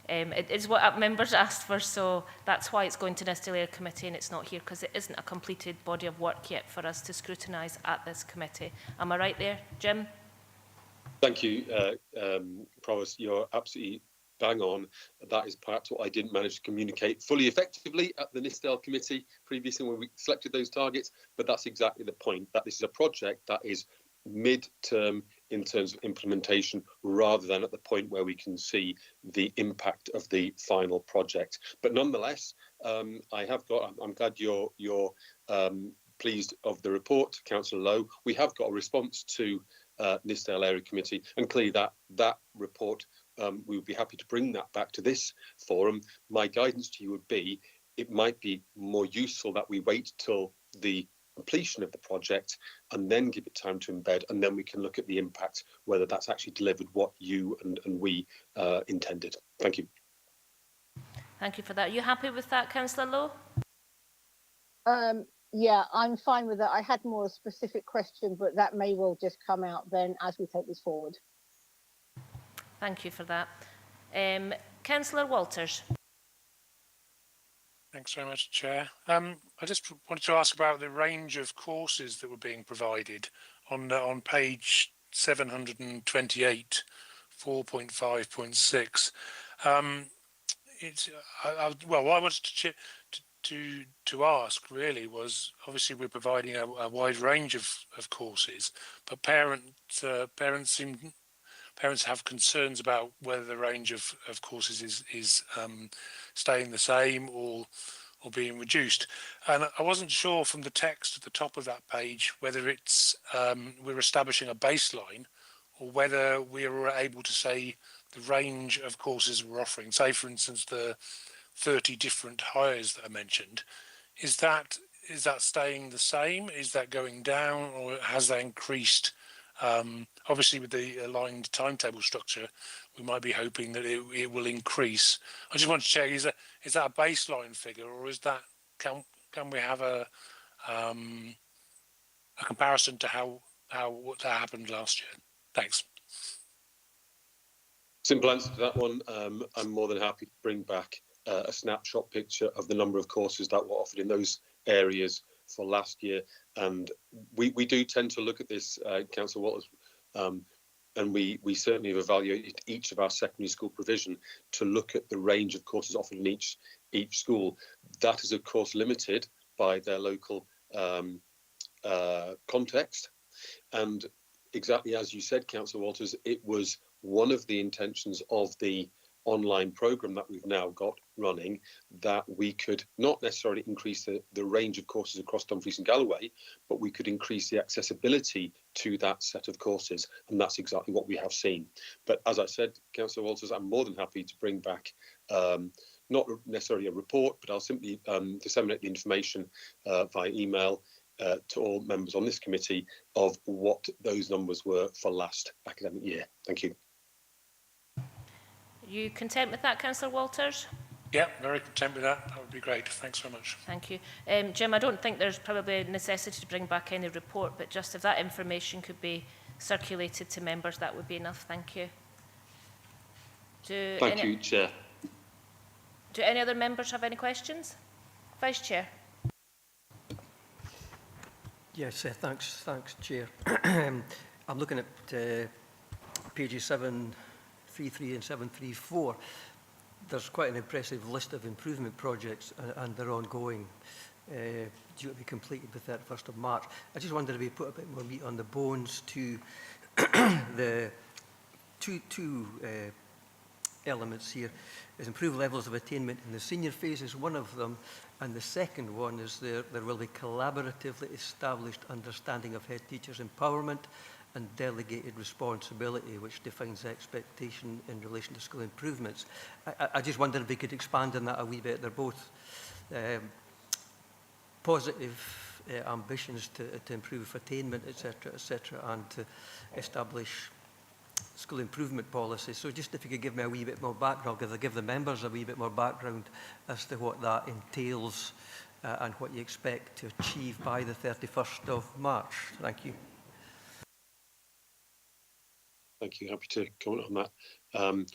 it is what members asked for, so that's why it's going to Nithsdale Area Committee and it's not here, because it isn't a completed body of work yet for us to scrutinise at this committee. Am I right there, Jim? Thank you, Provost. You're absolutely bang on. That is perhaps what I didn't manage to communicate fully effectively at the Nithsdale Committee previously when we selected those targets, but that's exactly the point, that this is a project that is mid-term in terms of implementation rather than at the point where we can see the impact of the final project. But nonetheless, I'm glad you're pleased of the report, Councillor Lowe. We have got a response to Nithsdale Area Committee, and clearly that report, we would be happy to bring that back to this forum. My guidance to you would be, it might be more useful that we wait till the completion of the project and then give it time to embed, and then we can look at the impact, whether that's actually delivered what you and we intended. Thank you. Thank you for that. Are you happy with that, Councillor Lowe? Yeah, I'm fine with that. I had more a specific question, but that may well just come out then as we take this forward. Thank you for that. Councillor Walters. Thanks very much, Chair. I just wanted to ask about the range of courses that were being provided on page 728, 4.5.6. Well, what I wanted to ask really was, obviously we're providing a wide range of courses, but parents have concerns about whether the range of courses is staying the same or being reduced. And I wasn't sure from the text at the top of that page whether it's we're establishing a baseline or whether we are able to say the range of courses we're offering. Say, for instance, the 30 different hires that I mentioned. Is that staying the same? Is that going down, or has that increased? Obviously, with the aligned timetable structure, we might be hoping that it will increase. I just want to check: is that a baseline figure, or is that can we have a comparison to how what that happened last year? Thanks. Simple answer to that one. I'm more than happy to bring back a snapshot picture of the number of courses that were offered in those areas for last year, and we do tend to look at this, Councillor Walters, and we certainly have evaluated each of our secondary school provision to look at the range of courses offered in each school. That is, of course, limited by their local context. And exactly as you said, Councillor Walters, it was one of the intentions of the online programme that we've now got running, that we could not necessarily increase the range of courses across Dumfries and Galloway, but we could increase the accessibility to that set of courses, and that's exactly what we have seen. But as I said, Councillor Walters, I'm more than happy to bring back not necessarily a report, but I'll simply disseminate the information via email to all members on this committee of what those numbers were for last academic year. Thank you. Are you content with that, Councillor Walters? Yeah, very content with that. That would be great. Thanks very much. Thank you. Jim, I don't think there's probably a necessity to bring back any report, but just if that information could be circulated to members, that would be enough. Thank you. Thank you, Chair. Do any other members have any questions? Vice Chair. Yes, thanks, Chair. I'm looking at pages 733 and 734. There's quite an impressive list of improvement projects, and they're ongoing, due to be completed the 31st of March. I just wondered if we put a bit more meat on the bones to the two elements here. Is improve levels of attainment in the senior phase is one of them, and the second one is there will be collaboratively established understanding of head teachers' empowerment and delegated responsibility, which defines expectation in relation to school improvements. I just wondered if we could expand on that a wee bit. They're both positive ambitions to improve attainment, etc., and to establish school improvement policies. So just if you could give me a wee bit more background, give the members a wee bit more background as to what that entails and what you expect to achieve by the 31st of March. Thank you. Thank you. Happy to comment on that.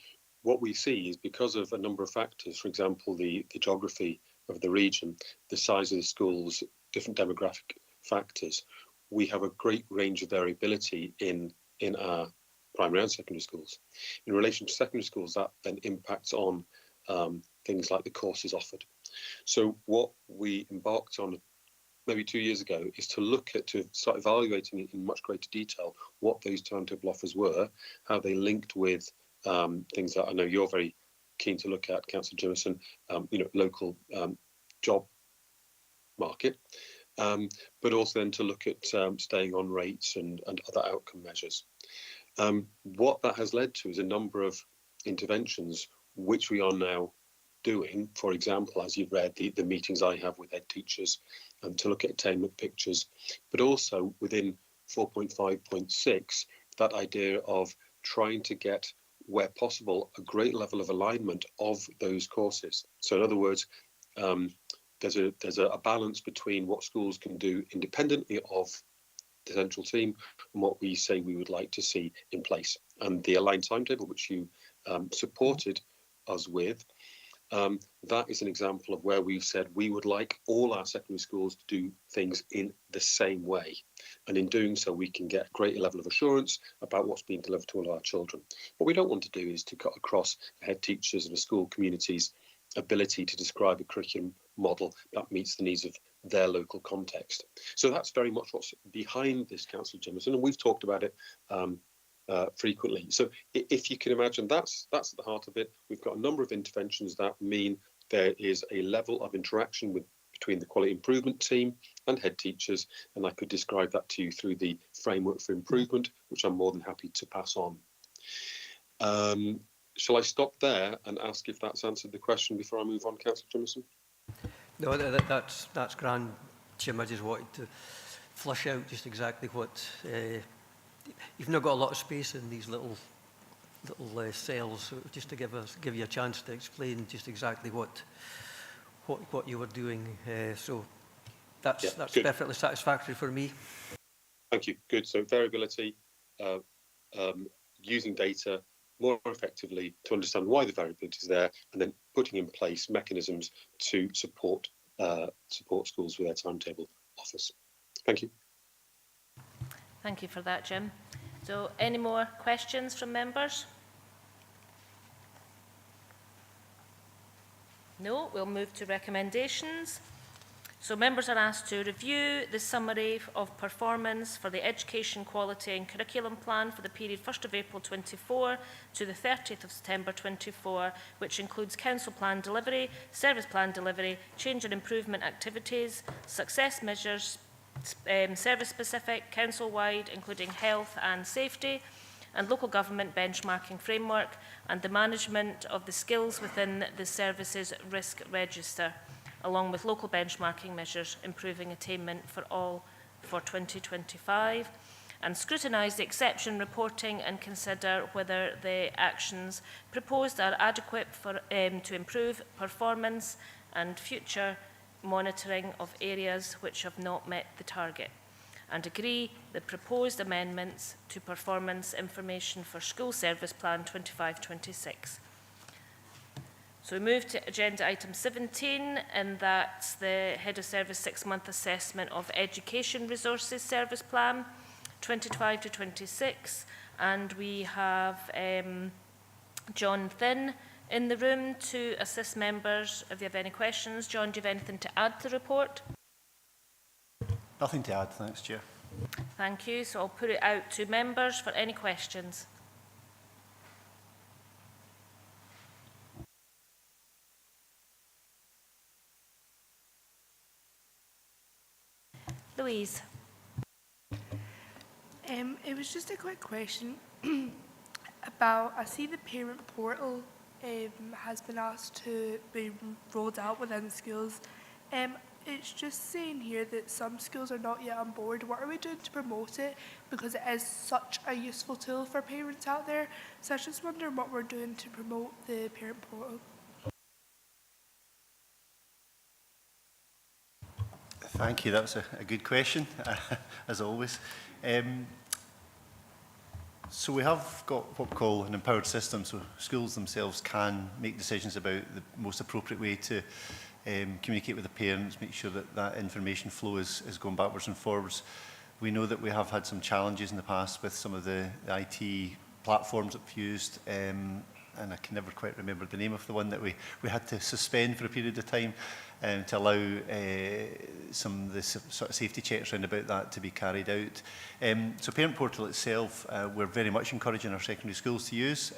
What we see is, because of a number of factors, for example, the geography of the region, the size of the schools, different demographic factors, we have a great range of variability in our primary and secondary schools. In relation to secondary schools, that then impacts on things like the courses offered. So what we embarked on maybe 2 years ago is to start evaluating it in much greater detail what those timetable offers were, how they linked with things that I know you're very keen to look at, Councillor Jimison, local job market, but also then to look at staying on rates and other outcome measures. What that has led to is a number of interventions which we are now doing. For example, as you've read, the meetings I have with head teachers to look at attainment pictures, but also within 4.5.6, that idea of trying to get, where possible, a great level of alignment of those courses. So in other words, there's a balance between what schools can do independently of the central team and what we say we would like to see in place. And the aligned timetable, which you supported us with, that is an example of where we've said we would like all our secondary schools to do things in the same way. And in doing so, we can get a greater level of assurance about what's being delivered to all our children. What we don't want to do is to cut across head teachers and the school community's ability to describe a curriculum model that meets the needs of their local context. So that's very much what's behind this, Councillor Jimison, and we've talked about it frequently. So if you can imagine, that's at the heart of it. We've got a number of interventions that mean there is a level of interaction between the quality improvement team and head teachers, and I could describe that to you through the framework for improvement, which I'm more than happy to pass on. Shall I stop there and ask if that's answered the question before I move on, Councillor Jimison? No, that's grand, Jim. I just wanted to flush out just exactly what you've not got a lot of space in these little cells, so just to give you a chance to explain just exactly what you were doing. So that's perfectly satisfactory for me. Thank you. Good. So variability, using data more effectively to understand why the variability is there, and then putting in place mechanisms to support schools with their timetable offers. Thank you. Thank you for that, Jim. So any more questions from members? No, we'll move to recommendations. So members are asked to review the summary of performance for the Education Quality and Curriculum Plan for the period 1st of April 24 to the 30th of September 24, which includes Council Plan delivery, Service Plan delivery, change and improvement activities, success measures, service-specific, council-wide, including health and safety, and local government benchmarking framework, and the management of the skills within the services risk register, along with local benchmarking measures improving attainment for all for 2025, and scrutinise the exception reporting and consider whether the actions proposed are adequate for, to improve performance and future monitoring of areas which have not met the target, and agree the proposed amendments to performance information for School Service Plan 25-26. So we move to agenda item 17, and that's the Head of Service 6-month assessment of Education Resources Service Plan 25-26, and we have John Thin in the room to assist members if you have any questions. John, do you have anything to add to the report? Nothing to add, thanks, Chair. Thank you. So I'll put it out to members for any questions. Louise. It was just a quick question about, I see the parent portal has been asked to be rolled out within schools. It's just saying here that some schools are not yet on board. What are we doing to promote it? Because it is such a useful tool for parents out there. So I was just wondering what we're doing to promote the parent portal. Thank you. That's a good question, as always. So we have got what we call an empowered system, so schools themselves can make decisions about the most appropriate way to communicate with the parents, make sure that that information flow is going backwards and forwards. We know that we have had some challenges in the past with some of the IT platforms that we've used, and I can never quite remember the name of the one that we had to suspend for a period of time to allow some of the sort of safety checks around about that to be carried out. So Parent Portal itself, we're very much encouraging our secondary schools to use.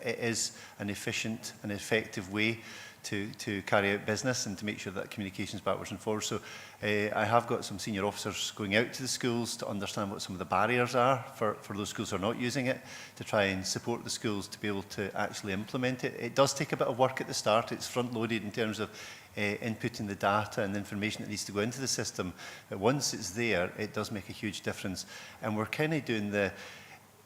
It is an efficient and effective way to carry out business and to make sure that communication is backwards and forwards. So I have got some senior officers going out to the schools to understand what some of the barriers are for those schools who are not using it, to try and support the schools to be able to actually implement it. It does take a bit of work at the start. It's front-loaded in terms of inputting the data and the information that needs to go into the system. But once it's there, it does make a huge difference. And we're kind of doing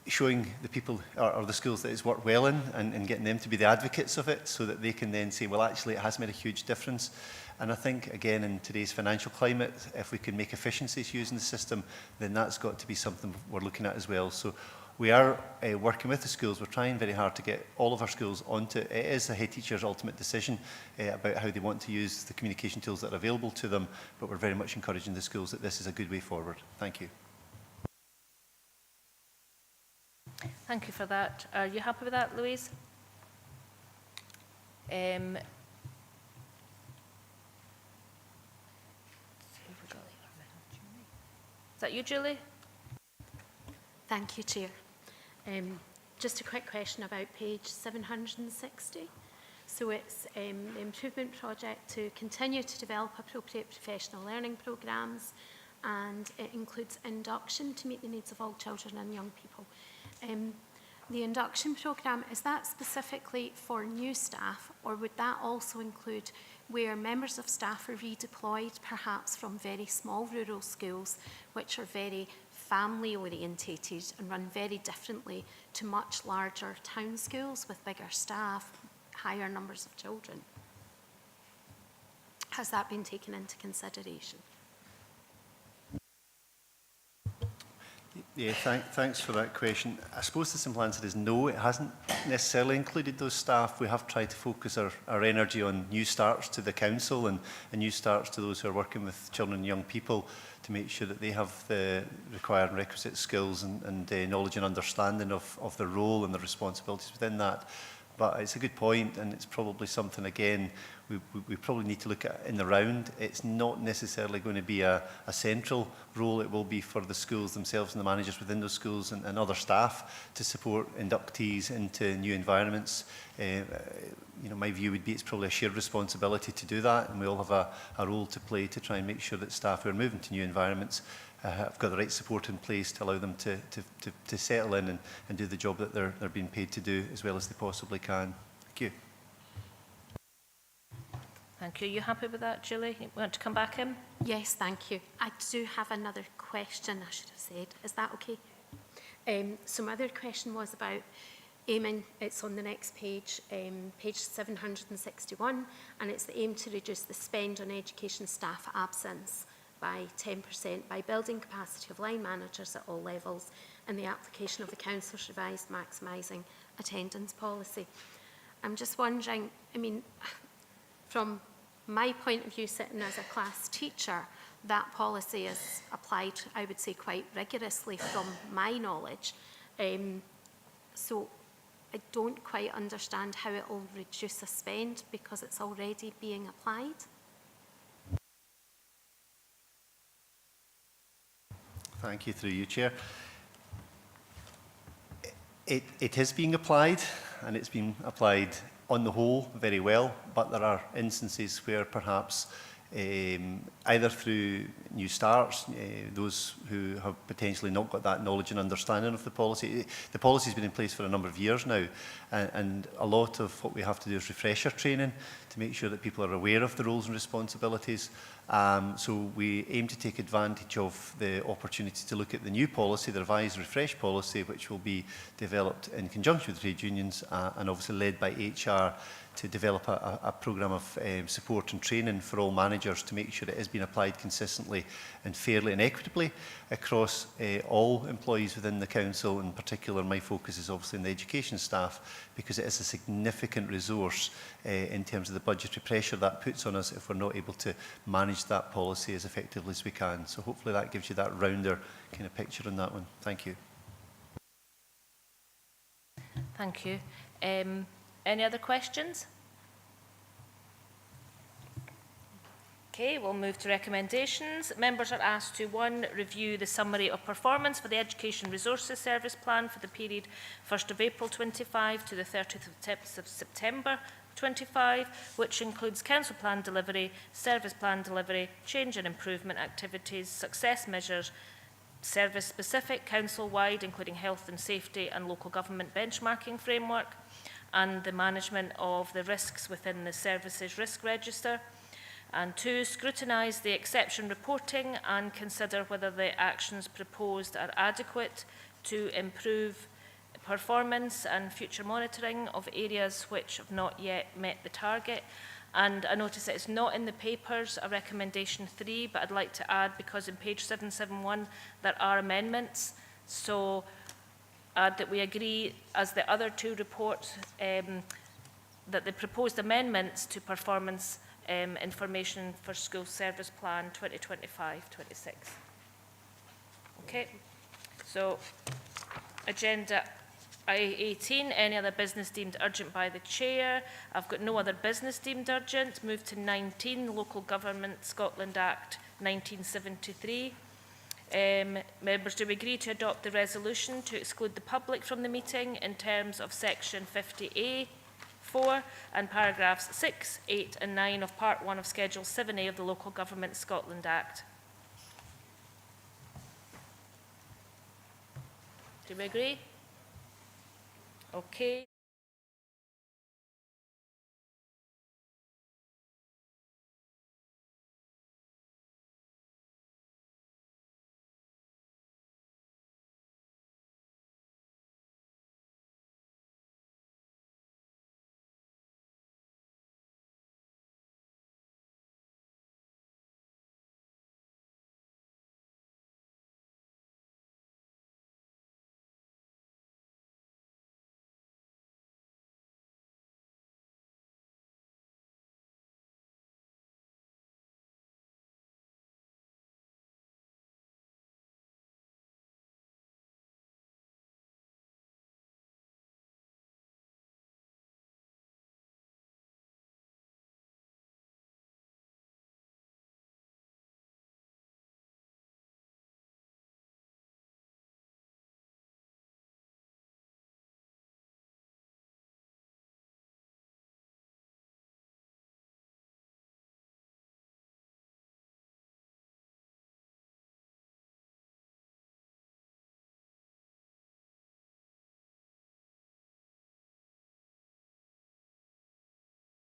showing the people or the schools that it's worked well in and getting them to be the advocates of it so that they can then say, well, actually, it has made a huge difference. And I think, again, in today's financial climate, if we can make efficiencies using the system, then that's got to be something we're looking at as well. So we are working with the schools. We're trying very hard to get all of our schools onto it. It is the head teacher's ultimate decision about how they want to use the communication tools that are available to them, but we're very much encouraging the schools that this is a good way forward. Thank you. Thank you for that. Are you happy with that, Louise? Is that you, Julie? Thank you, Chair. Just a quick question about page 760. So it's the improvement project to continue to develop appropriate professional learning programmes, and it includes induction to meet the needs of all children and young people. The induction programme, is that specifically for new staff, or would that also include where members of staff are redeployed perhaps from very small rural schools which are very family orientated and run very differently to much larger town schools with bigger staff, higher numbers of children? Has that been taken into consideration? Yeah, thanks for that question. I suppose the simple answer is no, it hasn't necessarily included those staff. We have tried to focus our energy on new starts to the council and new starts to those who are working with children and young people to make sure that they have the required and requisite skills and knowledge and understanding of their role and the responsibilities within that. But it's a good point, and it's probably something, again, we probably need to look at in the round. It's not necessarily going to be a central role. It will be for the schools themselves and the managers within those schools and other staff to support inductees into new environments. You know, my view would be it's probably a shared responsibility to do that, and we all have a role to play to try and make sure that staff who are moving to new environments have got the right support in place to allow them to settle in and do the job that they're being paid to do as well as they possibly can. Thank you. Thank you. Are you happy with that, Julie? You want to come back in? Yes, thank you. I do have another question, I should have said. Is that okay? So my other question was about aiming, it's on the next page, page 761, and it's the aim to reduce the spend on education staff absence by 10% by building capacity of line managers at all levels and the application of the Council's revised maximising attendance policy. I'm just wondering, I mean, from my point of view, sitting as a class teacher, that policy is applied, I would say, quite rigorously from my knowledge. So I don't quite understand how it will reduce a spend because it's already being applied. Thank you, through you, Chair. It is being applied, and it's been applied on the whole very well, but there are instances where perhaps either through new starts, those who have potentially not got that knowledge and understanding of the policy. The policy has been in place for a number of years now, and a lot of what we have to do is refresher training to make sure that people are aware of the roles and responsibilities. So we aim to take advantage of the opportunity to look at the new policy, the revised refresh policy, which will be developed in conjunction with trade unions and obviously led by HR, to develop a programme of support and training for all managers to make sure it is being applied consistently and fairly and equitably across all employees within the council. In particular, my focus is obviously in the education staff, because it is a significant resource in terms of the budgetary pressure that puts on us if we're not able to manage that policy as effectively as we can. So hopefully that gives you that rounder kind of picture on that one. Thank you. Thank you. Any other questions? Okay, we'll move to recommendations. Members are asked to 1. Review the summary of performance for the Education Resources Service Plan for the period 1st of April 25 to the 30th of September 25, which includes council plan delivery, service plan delivery, change and improvement activities, success measures, service-specific, council-wide, including health and safety and local government benchmarking framework, and the management of the risks within the services risk register. And 2, scrutinise the exception reporting and consider whether the actions proposed are adequate to improve performance and future monitoring of areas which have not yet met the target. And I notice that it's not in the papers, a recommendation 3, but I'd like to add, because in page 771 there are amendments, so that we agree, as the other 2 reports, that the proposed amendments to performance information for School Service Plan 2025-26. Okay, so agenda I18, any other business deemed urgent by the Chair. I've got no other business deemed urgent. Move to 19, Local Government Scotland Act 1973. Members, do we agree to adopt the resolution to exclude the public from the meeting in terms of section 50A(4) and paragraphs 6, 8 and 9 of part 1 of schedule 7A of the Local Government Scotland Act? Do we agree? Okay.